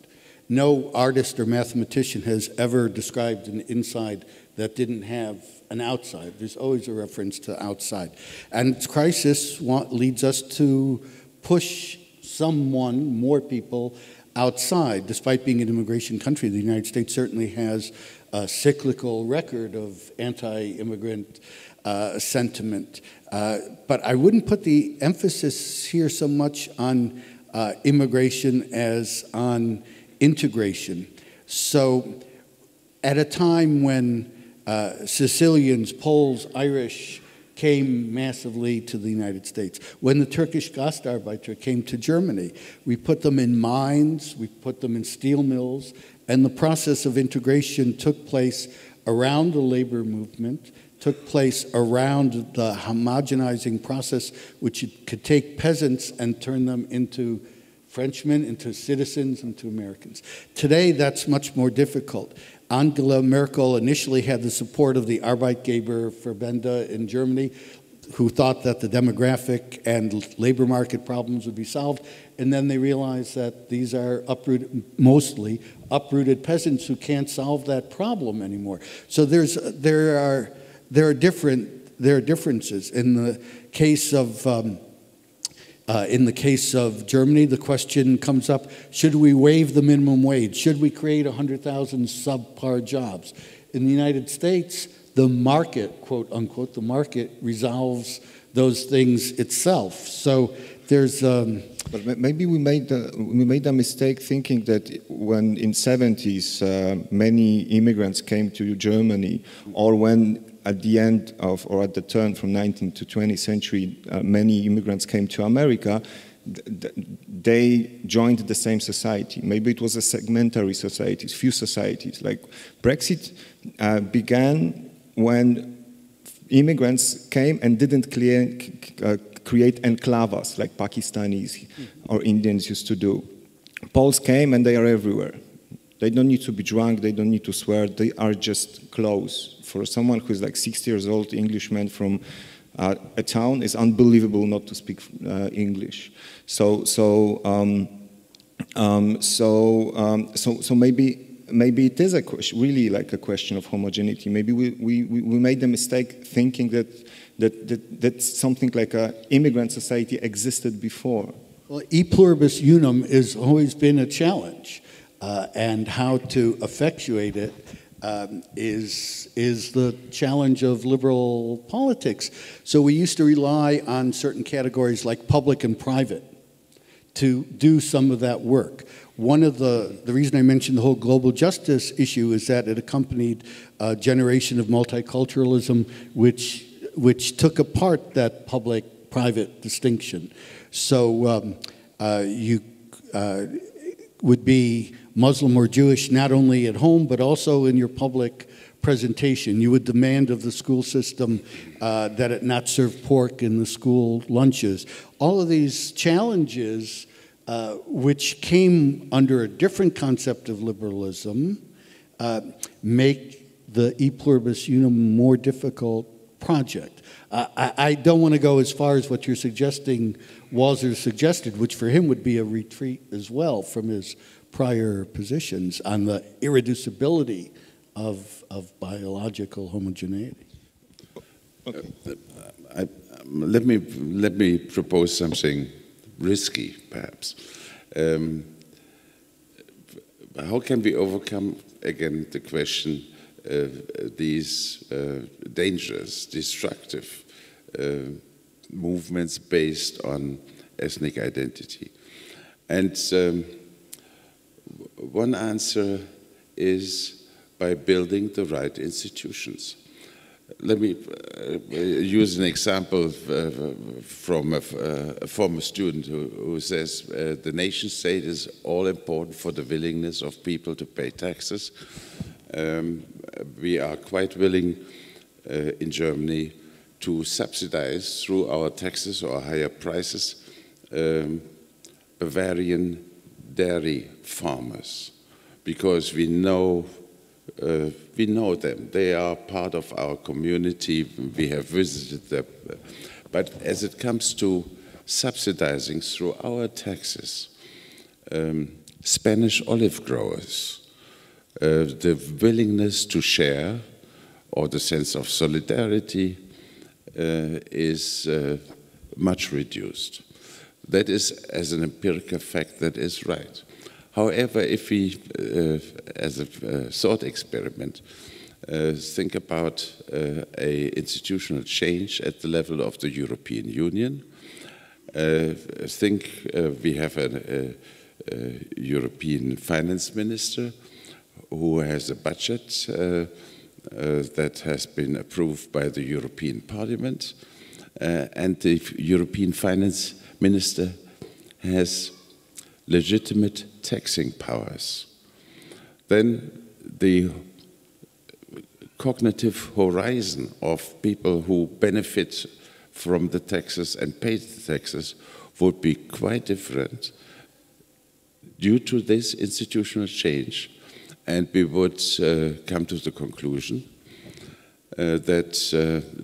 No artist or mathematician has ever described an inside that didn't have an outside. There's always a reference to outside. And crisis leads us to push more people outside. Despite being an immigration country, the United States certainly has a cyclical record of anti-immigrant sentiment. But I wouldn't put the emphasis here so much on immigration as on integration. So at a time when Sicilians, Poles, Irish came massively to the United States, when the Turkish Gastarbeiter came to Germany, we put them in mines, we put them in steel mills, and the process of integration took place around the labor movement, took place around the homogenizing process, which could take peasants and turn them into Frenchmen, into citizens, into Americans. Today, that's much more difficult. Angela Merkel initially had the support of the Arbeitgeberverbände in Germany, who thought that the demographic and labor market problems would be solved. And then they realized that these are mostly uprooted peasants who can't solve that problem anymore. So there are differences. In the case of Germany, the question comes up: should we waive the minimum wage? Should we create 100,000 subpar jobs? In the United States, the market, quote unquote, the market resolves those things itself. So there's. But maybe we made a mistake thinking that when in 70s many immigrants came to Germany, or when at the end of, or at the turn from 19th to 20th century, many immigrants came to America, they joined the same society. Maybe it was a segmentary society, few societies. Like Brexit began when immigrants came and didn't create enclaves like Pakistanis or Indians used to do. Poles came and they are everywhere. They don't need to be drunk, they don't need to swear, they are just close. For someone who is like 60 years old, Englishman from a town, it's unbelievable not to speak English. So maybe it is really like a question of homogeneity. Maybe we made the mistake thinking that something like an immigrant society existed before. Well, e pluribus unum has always been a challenge, and how to effectuate it is the challenge of liberal politics. So we used to rely on certain categories like public and private to do some of that work. One of the reason I mentioned the whole global justice issue is that it accompanied a generation of multiculturalism, which took apart that public-private distinction. So you would be Muslim or Jewish not only at home, but also in your public presentation. You would demand of the school system that it not serve pork in the school lunches. All of these challenges, which came under a different concept of liberalism, make the E Pluribus Unum more difficult project. I don't want to go as far as what you're suggesting Walser suggested, which for him would be a retreat as well from his prior positions on the irreducibility of biological homogeneity. Okay. Let me propose something risky, perhaps. How can we overcome, again, the question these dangerous, destructive movements based on ethnic identity? And one answer is by building the right institutions. Let me use an example from a former student who says the nation state is all important for the willingness of people to pay taxes. We are quite willing in Germany to subsidize through our taxes or higher prices Bavarian dairy farmers, because we know them. They are part of our community. We have visited them. But as it comes to subsidizing through our taxes Spanish olive growers, the willingness to share or the sense of solidarity is much reduced. That is, as an empirical fact, that is right. However, if we, as a thought experiment, think about an institutional change at the level of the European Union, think we have a European finance minister who has a budget that has been approved by the European Parliament, and the European finance minister has legitimate taxing powers. Then the cognitive horizon of people who benefit from the taxes and pay the taxes would be quite different due to this institutional change, and we would come to the conclusion that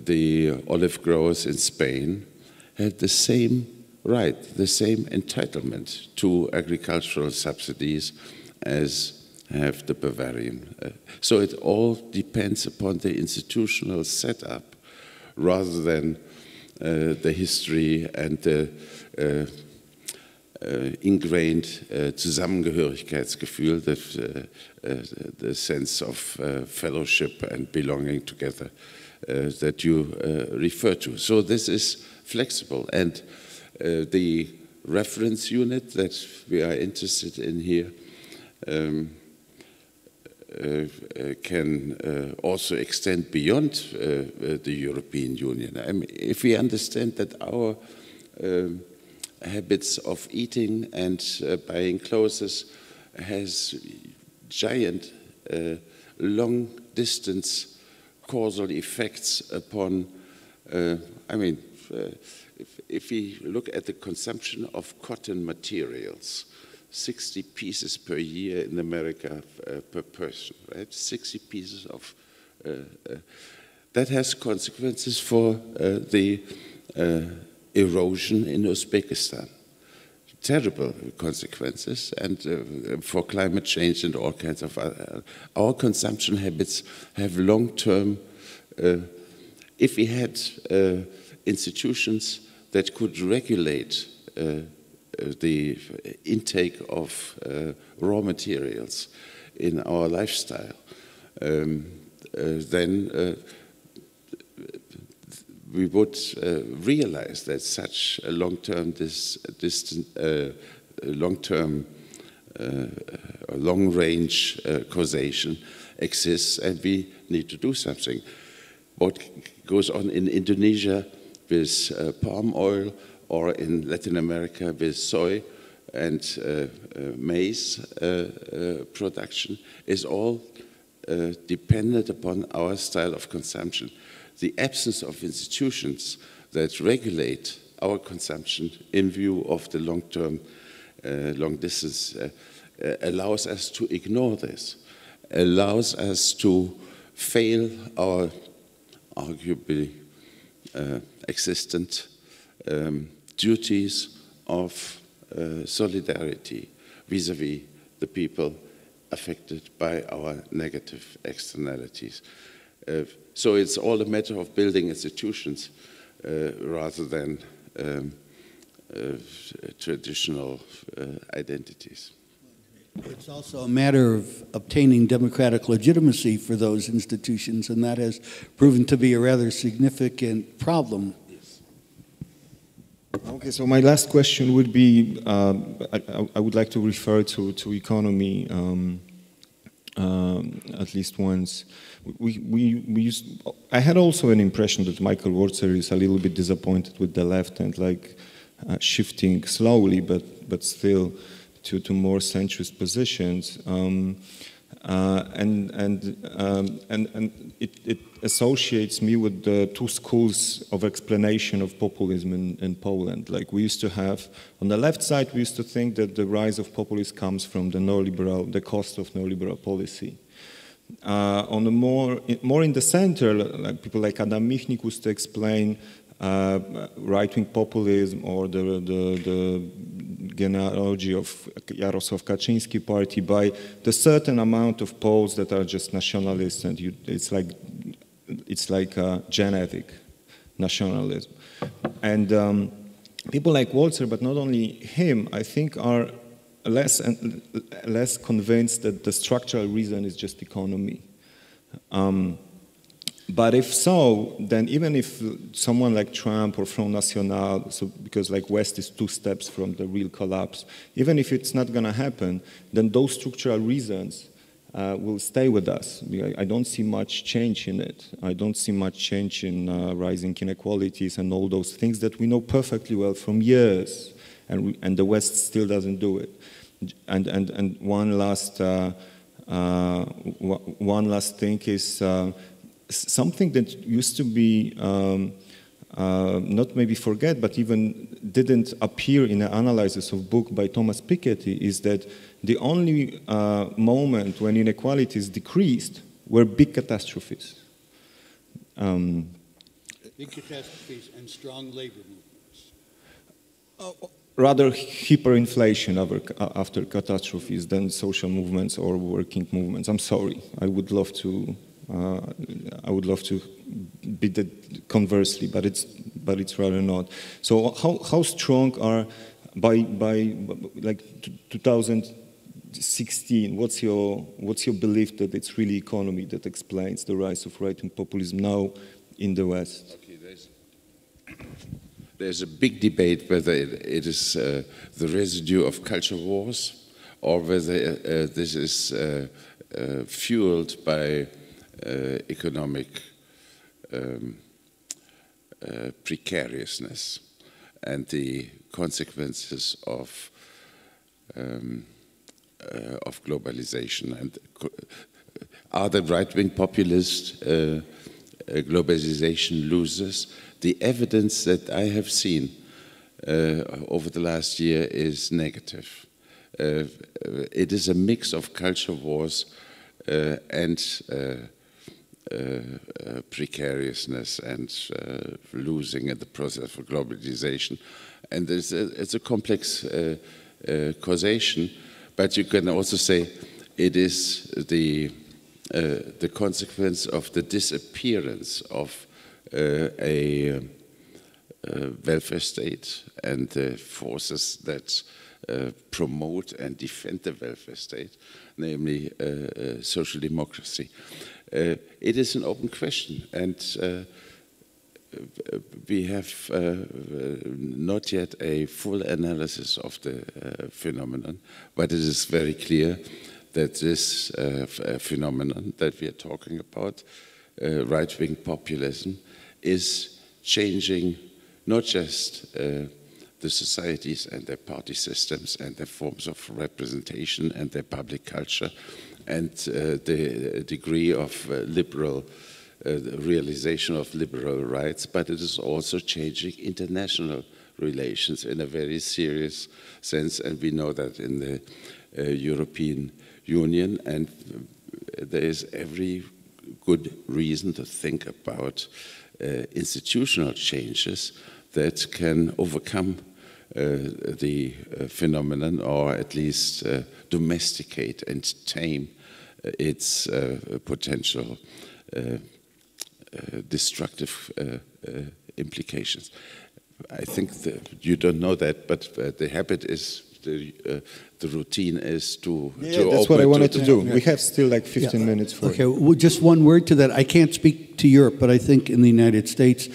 the olive growers in Spain had the same right, the same entitlement to agricultural subsidies as have the Bavarian. So it all depends upon the institutional setup rather than the history and the ingrained Zusammengehörigkeitsgefühl, the sense of fellowship and belonging together that you refer to. So this is flexible, and the reference unit that we are interested in here can also extend beyond the European Union. I mean, if we understand that our habits of eating and buying clothes has giant, long-distance causal effects upon, I mean, if we look at the consumption of cotton materials, 60 pieces per year in America per person, right? 60 pieces of, that has consequences for the erosion in Uzbekistan. Terrible consequences, and for climate change and all kinds of our consumption habits have long-term, if we had institutions that could regulate the intake of raw materials in our lifestyle, then we would realize that such a long-term long-term, long-range causation exists, and we need to do something. What goes on in Indonesia with palm oil, or in Latin America with soy and maize production, is all dependent upon our style of consumption. The absence of institutions that regulate our consumption in view of the long-term, long-distance allows us to ignore this, allows us to fail our arguably existent duties of solidarity vis-à-vis the people affected by our negative externalities. So it's all a matter of building institutions rather than traditional identities. It's also a matter of obtaining democratic legitimacy for those institutions, and that has proven to be a rather significant problem. Okay, so my last question would be, I would like to refer to economy at least once. I had also an impression that Michael Walzer is a little bit disappointed with the left and like shifting slowly, but still to more centrist positions. It associates me with the two schools of explanation of populism in Poland. Like we used to have, on the left side, we used to think that the rise of populism comes from the cost of neoliberal policy. On the more in the center, like people like Adam Michnik used to explain right-wing populism or the genealogy of Jarosław Kaczyński party by the certain amount of Poles that are just nationalists, and it's like a genetic nationalism. And people like Walzer, but not only him, I think are less convinced that the structural reason is just economy. But if so, then even if someone like Trump or Front National, so because like West is 2 steps from the real collapse, even if it's not going to happen, then those structural reasons will stay with us. I don't see much change in it. I don't see much change in rising inequalities and all those things that we know perfectly well from years, and the West still doesn't do it. And one last thing is. Something that used to be not maybe forget, but even didn't appear in the analysis of book by Thomas Piketty is that the only moment when inequalities decreased were big catastrophes. Big catastrophes and strong labor movements. Rather hyperinflation after catastrophes than social movements or working movements. I'm sorry. I would love to be that conversely, but it's rather not. So how strong are by like 2016? What's your belief that it's really economy that explains the rise of right-wing populism now in the West? Okay, there's a big debate whether it is the residue of culture wars or whether this is fueled by economic precariousness and the consequences of globalization. And are the right-wing populist globalization losers? The evidence that I have seen over the last year is negative. It is a mix of culture wars and precariousness and losing in the process of globalization. And it's a complex causation, but you can also say it is the consequence of the disappearance of a welfare state and the forces that promote and defend the welfare state, namely social democracy. It is an open question, and we have not yet a full analysis of the phenomenon, but it is very clear that this phenomenon that we are talking about, right-wing populism, is changing not just the societies and their party systems and their forms of representation and their public culture and the degree of liberal realization of liberal rights, but it is also changing international relations in a very serious sense, and we know that in the European Union, and there is every good reason to think about institutional changes that can overcome the phenomenon, or at least domesticate and tame its potential destructive implications. I think you don't know that, but the habit is, the routine is to that's what I wanted to do. We have still like 15 minutes for Okay, well, just one word to that. I can't speak to Europe, but I think in the United States,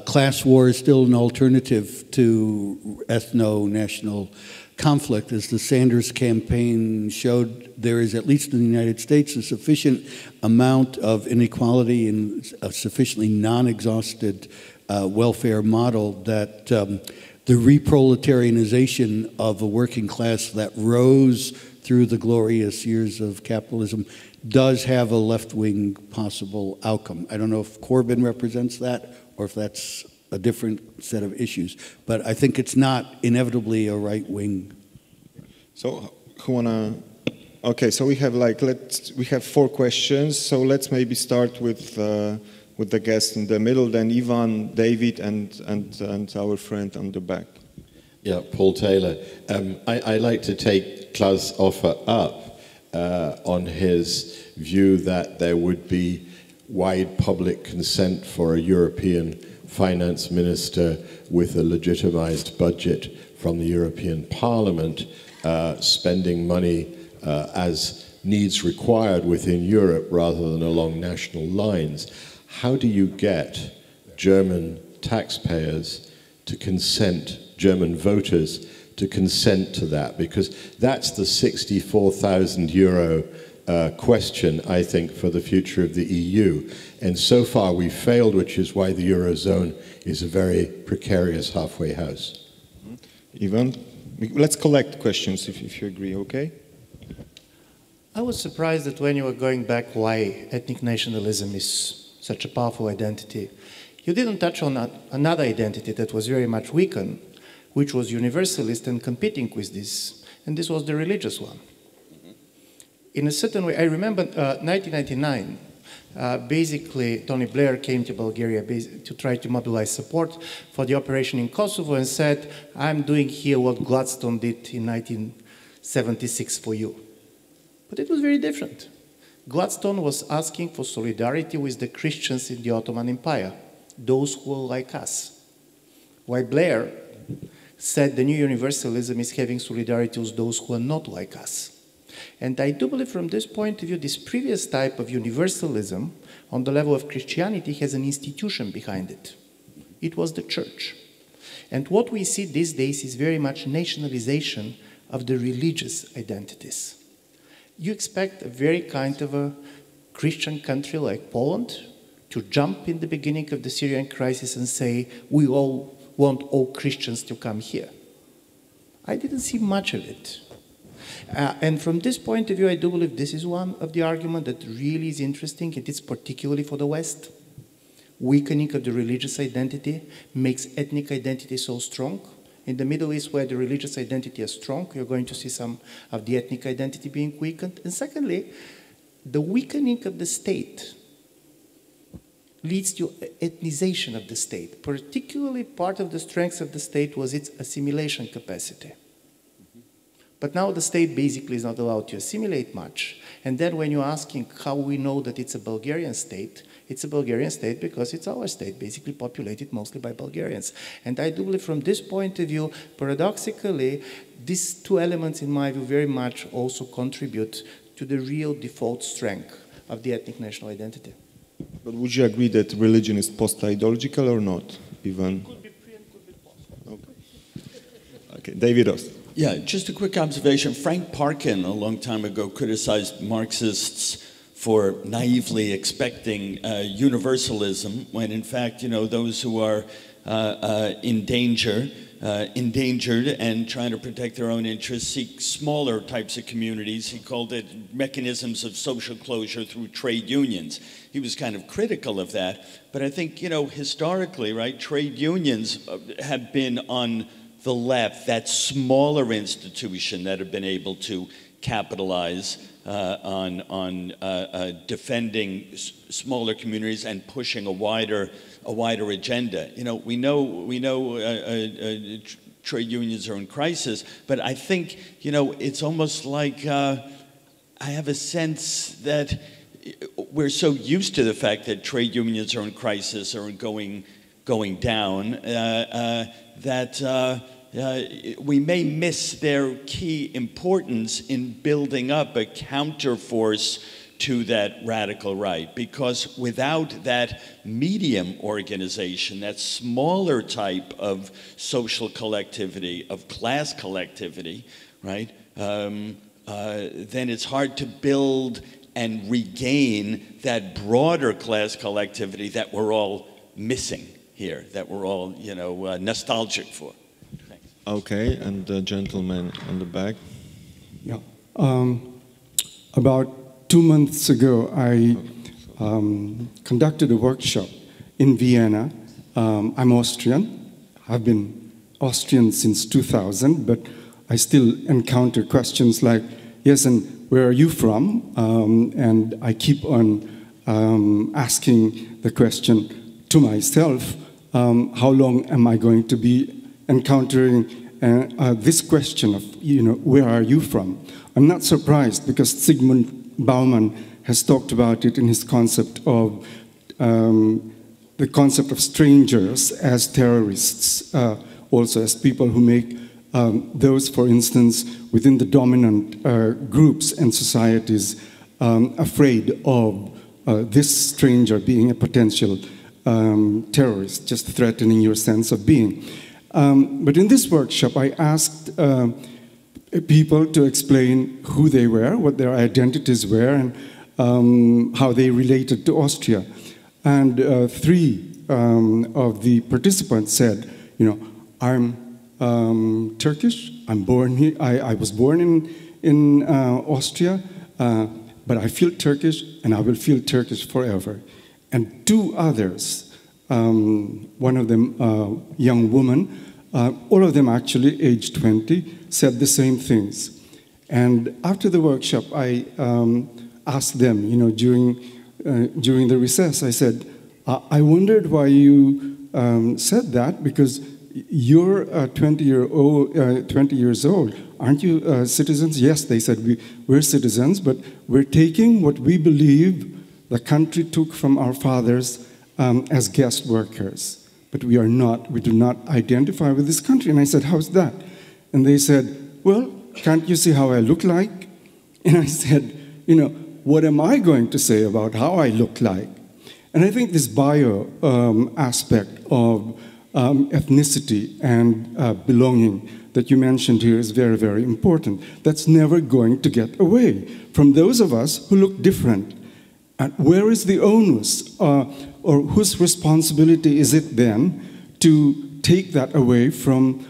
class war is still an alternative to ethno-national conflict. As the Sanders campaign showed, there is, at least in the United States, a sufficient amount of inequality and a sufficiently non-exhausted welfare model that the reproletarianization of a working class that rose through the glorious years of capitalism does have a left-wing possible outcome. I don't know if Corbyn represents that or if that's a different set of issues, but I think it's not inevitably a right-wing. So who wanna? Okay, so we have we have 4 questions. So let's maybe start with the guest in the middle, then Ivan, David, and our friend on the back. Yeah, Paul Taylor. I like to take Klaus Offe up on his view that there would be wide public consent for a European finance minister with a legitimized budget from the European Parliament, spending money as needs required within Europe rather than along national lines. How do you get German taxpayers to consent, German voters to consent to that? Because that's the 64,000 euro question, I think, for the future of the EU. And so far we've failed, which is why the Eurozone is a very precarious halfway house. Ivan, let's collect questions if you agree, okay? I was surprised that when you were going back why ethnic nationalism is such a powerful identity, you didn't touch on another identity that was very much weakened, which was universalist and competing with this, and this was the religious one. In a certain way, I remember 1999, basically Tony Blair came to Bulgaria to try to mobilize support for the operation in Kosovo and said, I'm doing here what Gladstone did in 1976 for you. But it was very different. Gladstone was asking for solidarity with the Christians in the Ottoman Empire, those who were like us. While Blair said the new universalism is having solidarity with those who are not like us. And I do believe from this point of view, this previous type of universalism on the level of Christianity has an institution behind it. It was the church. And what we see these days is very much nationalization of the religious identities. You expect a very kind of a Christian country like Poland to jump in the beginning of the Syrian crisis and say, we all want all Christians to come here. I didn't see much of it. And from this point of view, I do believe this is one of the arguments that really is interesting, and it's particularly for the West. Weakening of the religious identity makes ethnic identity so strong. In the Middle East, where the religious identity is strong, you're going to see some of the ethnic identity being weakened. And secondly, the weakening of the state leads to ethnization of the state. Particularly, part of the strength of the state was its assimilation capacity. But now the state basically is not allowed to assimilate much. And then when you're asking how we know that it's a Bulgarian state because it's our state, basically populated mostly by Bulgarians. And I do believe from this point of view, paradoxically, these 2 elements in my view very much also contribute to the real default strength of the ethnic national identity. But would you agree that religion is post-ideological or not, even? Could be pre and could be post. Okay, David Ross. Yeah, just a quick observation. Frank Parkin, a long time ago, criticized Marxists for naively expecting universalism, when in fact, you know, those who are endangered and trying to protect their own interests seek smaller types of communities. He called it mechanisms of social closure through trade unions. He was kind of critical of that, but I think, you know, historically, right, trade unions have been on the left, that smaller institution that have been able to capitalize on defending smaller communities and pushing a wider agenda. You know, we know trade unions are in crisis, but I think, you know, it's almost like I have a sense that we're so used to the fact that trade unions are in crisis or going down that we may miss their key importance in building up a counterforce to that radical right, because without that medium organization, that smaller type of social collectivity, of class collectivity, right, then it's hard to build and regain that broader class collectivity that we're all missing here, that we're all, you know, nostalgic for. Thanks. Okay, and the gentleman on the back. Yeah. About 2 months ago, I conducted a workshop in Vienna. I'm Austrian. I've been Austrian since 2000, but I still encounter questions like, yes, and where are you from? And I keep on asking the question to myself, how long am I going to be encountering this question of, you know, where are you from? I'm not surprised, because Zygmunt Bauman has talked about it in his concept of the concept of strangers as terrorists, also as people who make those, for instance, within the dominant groups and societies afraid of this stranger being a potential terrorist, just threatening your sense of being. But in this workshop, I asked people to explain who they were, what their identities were, and how they related to Austria. And 3 of the participants said, you know, I'm Turkish, I'm born here, I was born in Austria, but I feel Turkish and I will feel Turkish forever. And 2 others, one of them young woman, all of them actually aged 20, said the same things. And after the workshop, I asked them, you know, during the recess, I said, I wondered why you said that, because you're 20 years old. Aren't you citizens? Yes, they said, we're citizens, but we're taking what we believe the country took from our fathers as guest workers. But we do not identify with this country. And I said, how's that? And they said, well, can't you see how I look like? And I said, you know, what am I going to say about how I look like? And I think this bio aspect of ethnicity and belonging that you mentioned here is very, very important. That's never going to get away from those of us who look different. And where is the onus, or whose responsibility is it then to take that away from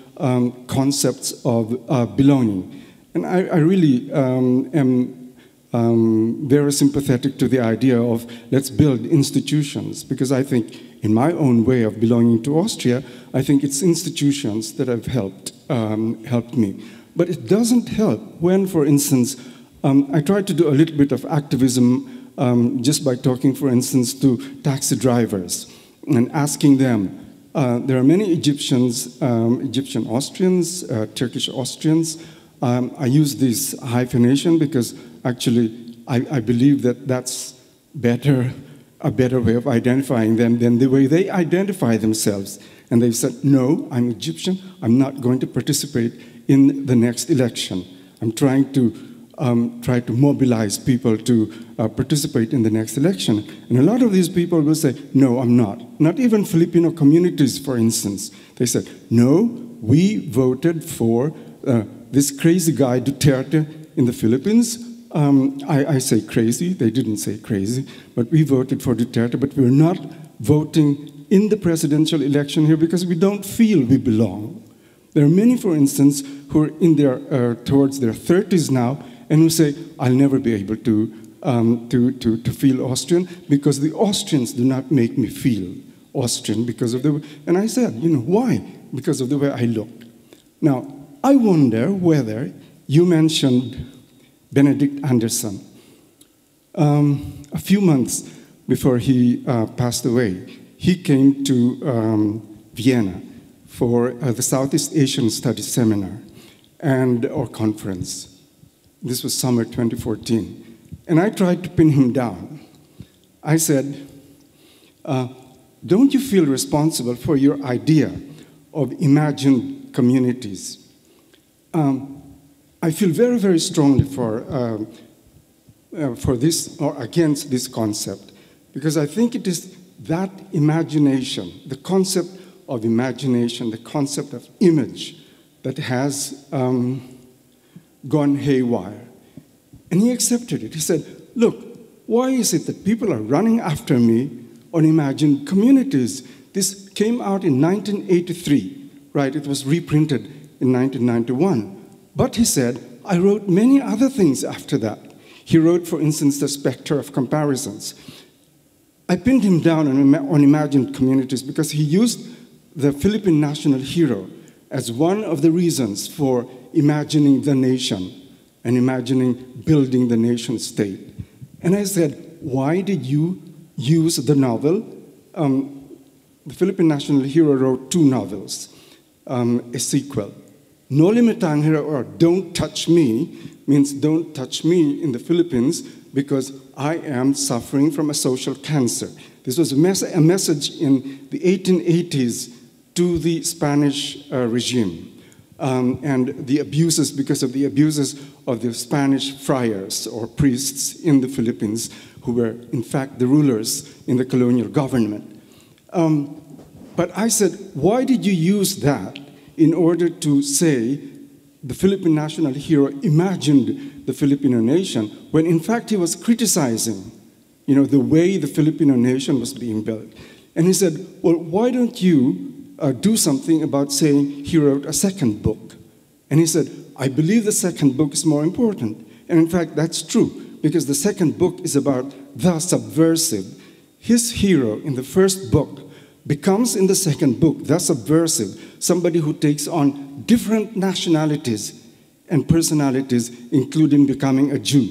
concepts of belonging? And I really am very sympathetic to the idea of let's build institutions, because I think in my own way of belonging to Austria, I think it's institutions that have helped me. But it doesn't help when, for instance, I tried to do a little bit of activism just by talking, for instance, to taxi drivers and asking them. There are many Egyptian Austrians, Turkish Austrians. I use this hyphenation because actually I believe that that's a better way of identifying them than the way they identify themselves. And they've said, no, I'm Egyptian, I'm not going to participate in the next election. I'm trying to try to mobilize people to participate in the next election. And a lot of these people will say, no, I'm not. Not even Filipino communities, for instance. They said, no, we voted for this crazy guy, Duterte, in the Philippines. I say crazy, they didn't say crazy, but we voted for Duterte, but we're not voting in the presidential election here because we don't feel we belong. There are many, for instance, who are in their, towards their 30s now, and who say, I'll never be able to feel Austrian because the Austrians do not make me feel Austrian because of the, and I said, you know, why? Because of the way I look. Now, I wonder whether you mentioned Benedict Anderson. A few months before he passed away, he came to Vienna for the Southeast Asian Studies Seminar or conference. This was summer 2014. And I tried to pin him down. I said, don't you feel responsible for your idea of imagined communities? I feel very, very strongly for this or against this concept because I think it is that imagination, the concept of imagination, the concept of image that has gone haywire. And he accepted it. He said, look, why is it that people are running after me on imagined communities? This came out in 1983, right? It was reprinted in 1991. But he said, I wrote many other things after that. He wrote, for instance, The Spectre of Comparisons. I pinned him down on imagined communities because he used the Philippine national hero as one of the reasons for imagining the nation and imagining building the nation state. And I said, why did you use the novel? The Philippine national hero wrote 2 novels, a sequel. No Limitang Hero or Don't Touch Me means don't touch me in the Philippines because I am suffering from a social cancer. This was a message in the 1880s to the Spanish regime and the abuses, because of the abuses of the Spanish friars or priests in the Philippines who were in fact the rulers in the colonial government. But I said, why did you use that in order to say the Philippine national hero imagined the Filipino nation, when in fact he was criticizing, you know, the way the Filipino nation was being built. And he said, well, why don't you do something about saying he wrote a second book? And he said, I believe the second book is more important. And in fact, that's true, because the second book is about the subversive. His hero in the first book becomes in the second book the subversive, somebody who takes on different nationalities and personalities, including becoming a Jew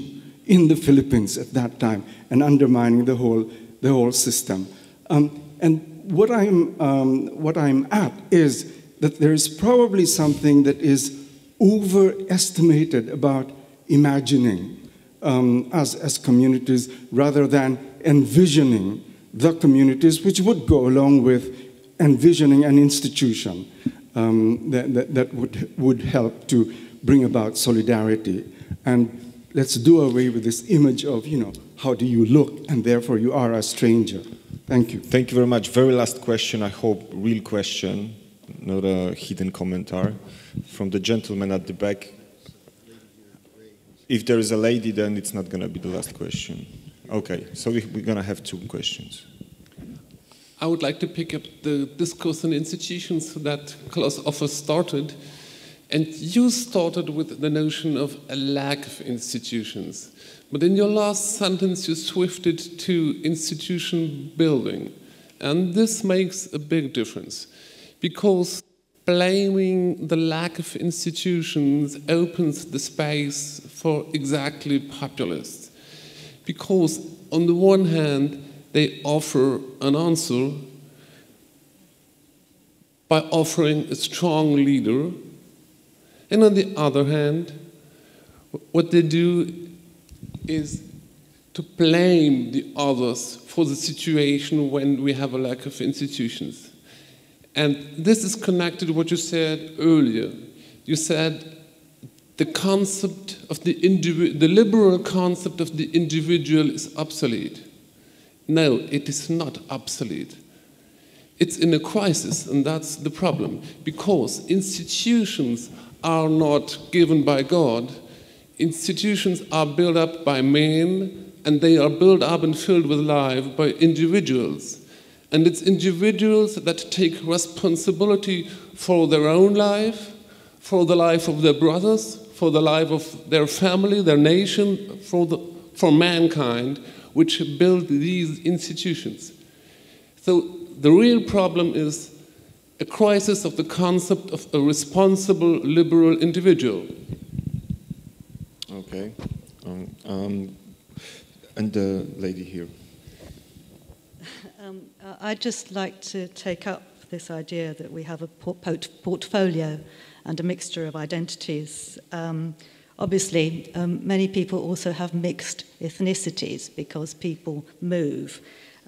in the Philippines at that time and undermining the whole system. And what I'm at is that there is probably something that is overestimated about imagining as communities rather than envisioning the communities, which would go along with envisioning an institution that would help to bring about solidarity. And let's do away with this image of, you know, how do you look, and therefore you are a stranger. Thank you. Thank you very much. Very last question, I hope, real question, not a hidden commentary, from the gentleman at the back. If there is a lady, then it's not going to be the last question. Okay, so we're going to have 2 questions. I would like to pick up the discourse on institutions that Klaus Offe started. And you started with the notion of a lack of institutions. But in your last sentence, you swifted to institution building. And this makes a big difference, because blaming the lack of institutions opens the space for exactly populists. Because on the one hand, they offer an answer by offering a strong leader, and on the other hand, what they do is to blame the others for the situation when we have a lack of institutions. And this is connected to what you said earlier. You said the concept of the liberal concept of the individual is obsolete. No, it is not obsolete. It's in a crisis, and that's the problem, because institutions are not given by God. Institutions are built up by men, and they are built up and filled with life by individuals. And it's individuals that take responsibility for their own life, for the life of their brothers, for the life of their family, their nation, for mankind, which build these institutions. So the real problem is a crisis of the concept of a responsible liberal individual. Okay. And the lady here. I'd just like to take up this idea that we have a portfolio and a mixture of identities. Obviously, many people also have mixed ethnicities because people move.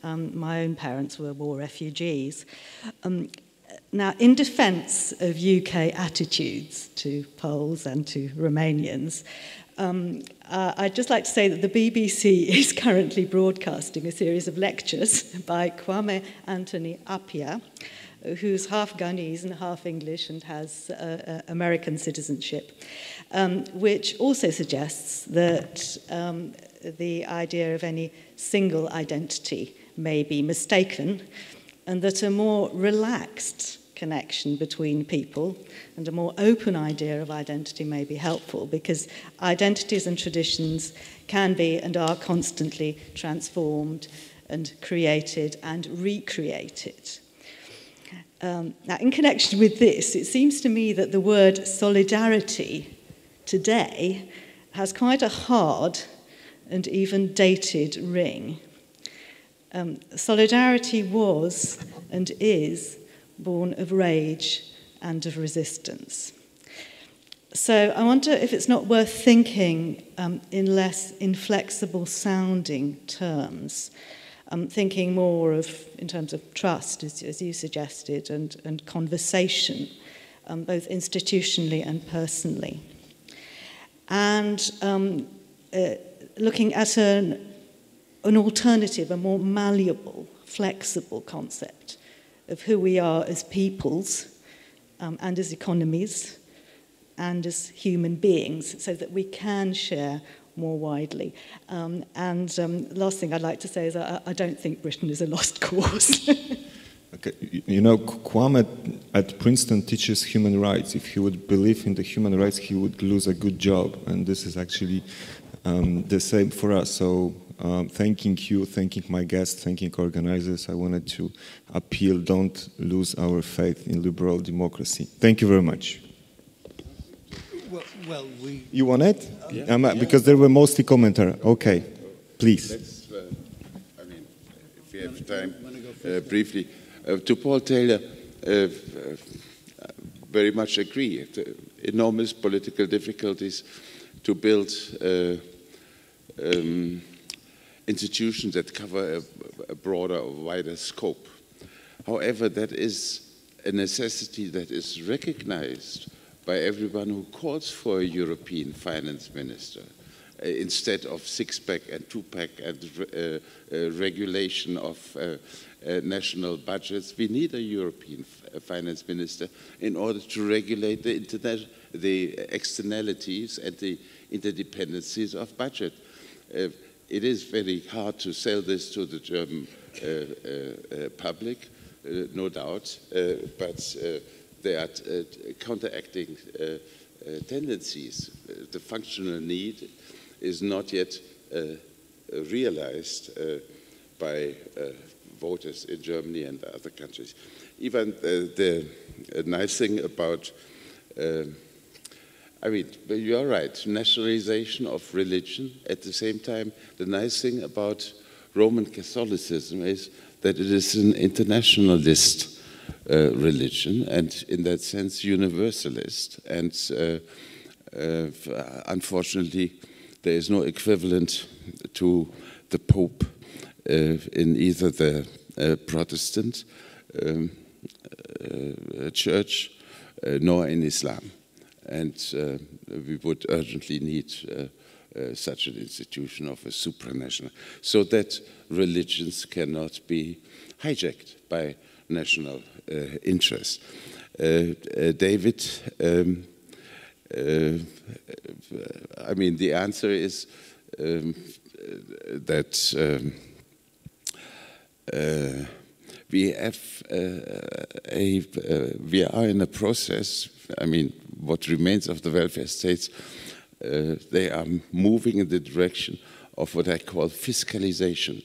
My own parents were war refugees. Now, in defence of UK attitudes to Poles and to Romanians, I'd just like to say that the BBC is currently broadcasting a series of lectures by Kwame Anthony Appiah, who's half Ghanese and half English and has American citizenship, which also suggests that the idea of any single identity may be mistaken, and that a more relaxed connection between people and a more open idea of identity may be helpful, because identities and traditions can be and are constantly transformed and created and recreated. Now, in connection with this, it seems to me that the word solidarity today has quite a hard and even dated ring. Solidarity was and is born of rage and of resistance. So I wonder if it's not worth thinking in less inflexible sounding terms, thinking more of in terms of trust, as you suggested, and conversation, both institutionally and personally. And looking at an alternative, a more malleable, flexible concept of who we are as peoples and as economies and as human beings, so that we can share more widely. Last thing I'd like to say is I don't think Britain is a lost cause. Okay. You know, Kwame at Princeton teaches human rights. If he would believe in the human rights, he would lose a good job. And this is actually the same for us. So thanking you, thanking my guests, thanking organizers, I wanted to appeal, don't lose our faith in liberal democracy. Thank you very much. You want it? Yeah. Because there were mostly commentary. Okay, please. I mean, if we have time, briefly. To Paul Taylor, very much agree. Enormous political difficulties to build institutions that cover a broader or wider scope. However, that is a necessity that is recognized by everyone who calls for a European finance minister instead of six-pack and two-pack and regulation of national budgets. We need a European finance minister in order to regulate the externalities and the interdependencies of budget. It is very hard to sell this to the German public, no doubt, but there are counteracting tendencies. The functional need is not yet realized by voters in Germany and other countries. Even the nice thing about, I mean, you're right, nationalization of religion. At the same time, the nice thing about Roman Catholicism is that it is an internationalist religion, and in that sense universalist. And unfortunately, there is no equivalent to the Pope in either the Protestant church nor in Islam. And we would urgently need such an institution of a supranational, so that religions cannot be hijacked by national interest. David, I mean, the answer is that we are in a process. I mean, what remains of the welfare states, they are moving in the direction of what I call fiscalization.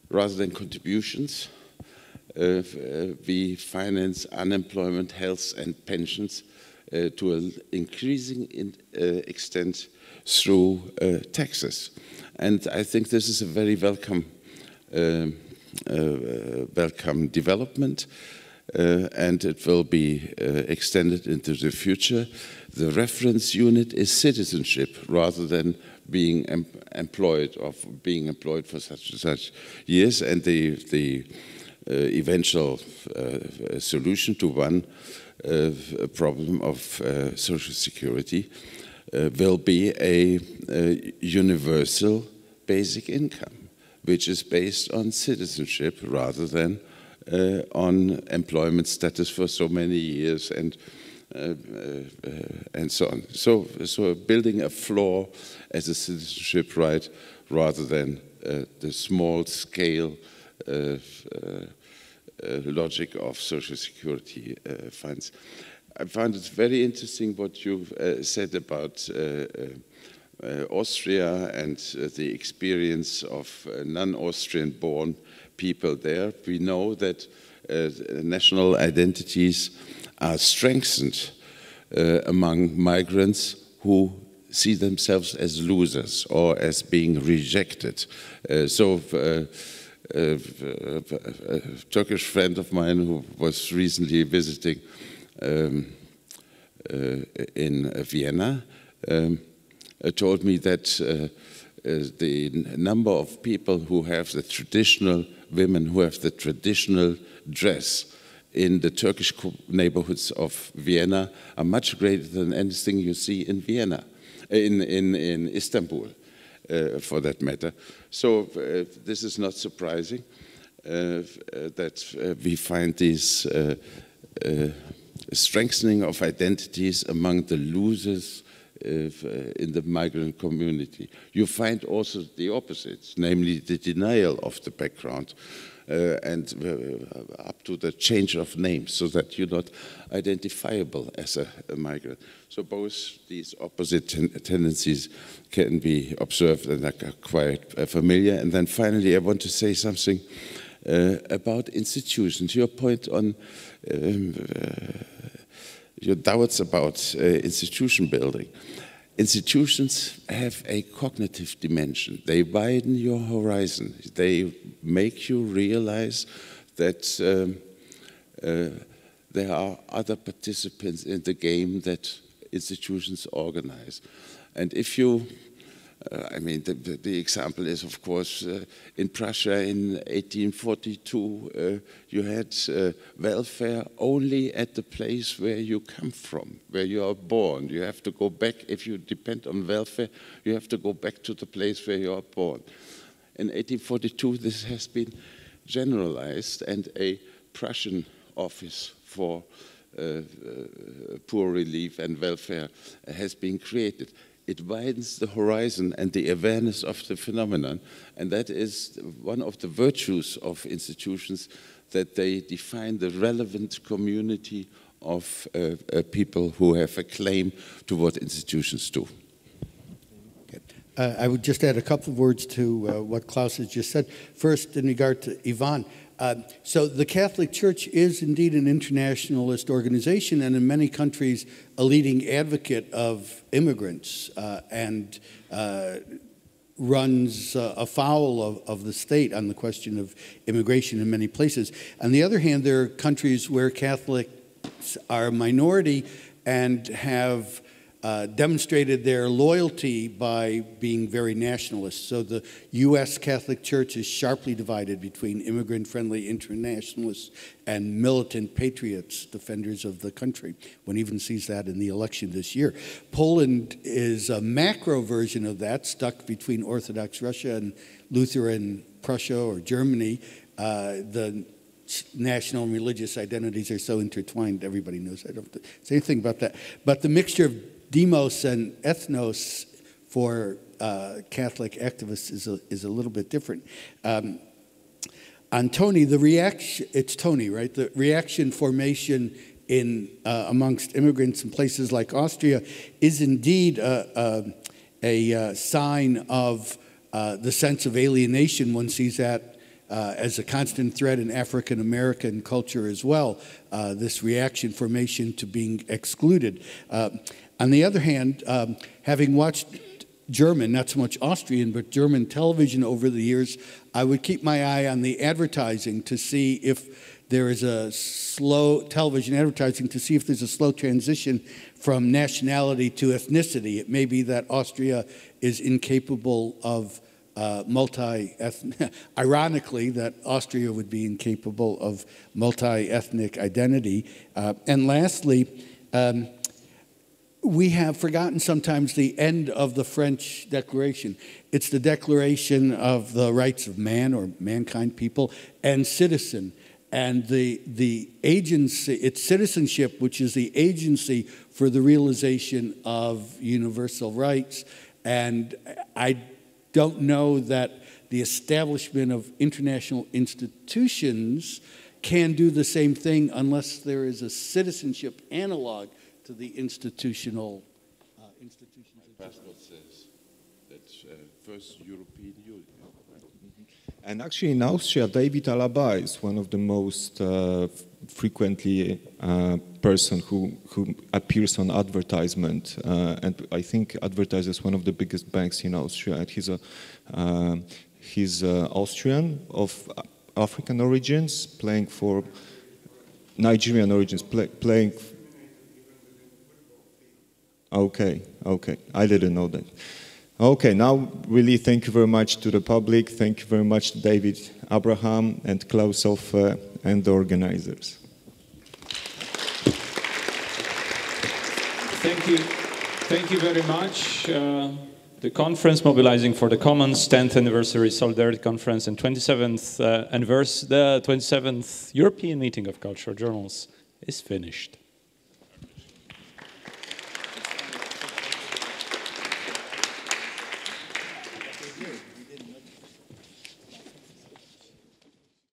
Rather than contributions, we finance unemployment, health, and pensions to an increasing extent through taxes. And I think this is a very welcome development, and it will be extended into the future. The reference unit is citizenship rather than being employed or being employed for such and such years, and the eventual solution to one problem of social security will be a universal basic income, which is based on citizenship rather than on employment status for so many years and so on. So building a floor as a citizenship right rather than the small scale logic of social security funds. I found it very interesting what you said about Austria and the experience of non-Austrian born people there. We know that national identities are strengthened among migrants who see themselves as losers or as being rejected. A Turkish friend of mine who was recently visiting in Vienna told me that the number of people who have the traditional women who have the traditional dress in the Turkish neighborhoods of Vienna are much greater than anything you see in Vienna, in Istanbul, for that matter. So this is not surprising that we find these strengthening of identities among the losers in the migrant community. You find also the opposite, namely the denial of the background and up to the change of names so that you're not identifiable as a migrant. So both these opposite tendencies can be observed and are quite familiar. And then finally, I want to say something about institutions. Your point on your doubts about institution building. Institutions have a cognitive dimension. They widen your horizon. They make you realize that there are other participants in the game that institutions organize. And if you, I mean, the example is, of course, in Prussia in 1842, you had welfare only at the place where you come from, where you are born. You have to go back, if you depend on welfare, you have to go back to the place where you are born. In 1842, this has been generalized, and a Prussian office for poor relief and welfare has been created. It widens the horizon and the awareness of the phenomenon, and that is one of the virtues of institutions, that they define the relevant community of people who have a claim to what institutions do. I would just add a couple of words to what Claus has just said. First, in regard to Ivan, so the Catholic Church is indeed an internationalist organization, and in many countries a leading advocate of immigrants and runs afoul of the state on the question of immigration in many places. On the other hand, there are countries where Catholics are a minority and have demonstrated their loyalty by being very nationalist. So the U.S. Catholic Church is sharply divided between immigrant-friendly internationalists and militant patriots, defenders of the country. One even sees that in the election this year. Poland is a macro version of that, stuck between Orthodox Russia and Lutheran Prussia or Germany. The national and religious identities are so intertwined, everybody knows. I don't have to say anything about that. But the mixture of demos and ethnos for Catholic activists is a little bit different. On Tony, the reaction, it's Tony, right? The reaction formation in amongst immigrants in places like Austria is indeed a sign of the sense of alienation. One sees that as a constant threat in African American culture as well, this reaction formation to being excluded. On the other hand, having watched German, not so much Austrian, but German television over the years, I would keep my eye on the advertising to see if there is a slow television advertising to see if there's a slow transition from nationality to ethnicity. It may be that Austria is incapable of multi-ethnic, ironically, that Austria would be incapable of multi-ethnic identity. And lastly, we have forgotten sometimes the end of the French Declaration. It's the declaration of the rights of man or mankind, people, and citizen. And the agency, it's citizenship, which is the agency for the realization of universal rights. And I don't know that the establishment of international institutions can do the same thing unless there is a citizenship analog to the institutional institutions. My passport says that first European Union. And actually in Austria, David Alaba is one of the most frequently person who appears on advertisement. And I think advertises one of the biggest banks in Austria. And he's Austrian of African origins, playing for Nigerian origins, playing. Okay, I didn't know that. Okay, now really thank you very much to the public. Thank you very much to David Abraham and Claus Offe and the organizers. Thank you very much. The conference, Mobilizing for the Commons, 10th Anniversary Solidarity Conference and 27th European Meeting of Cultural Journals is finished.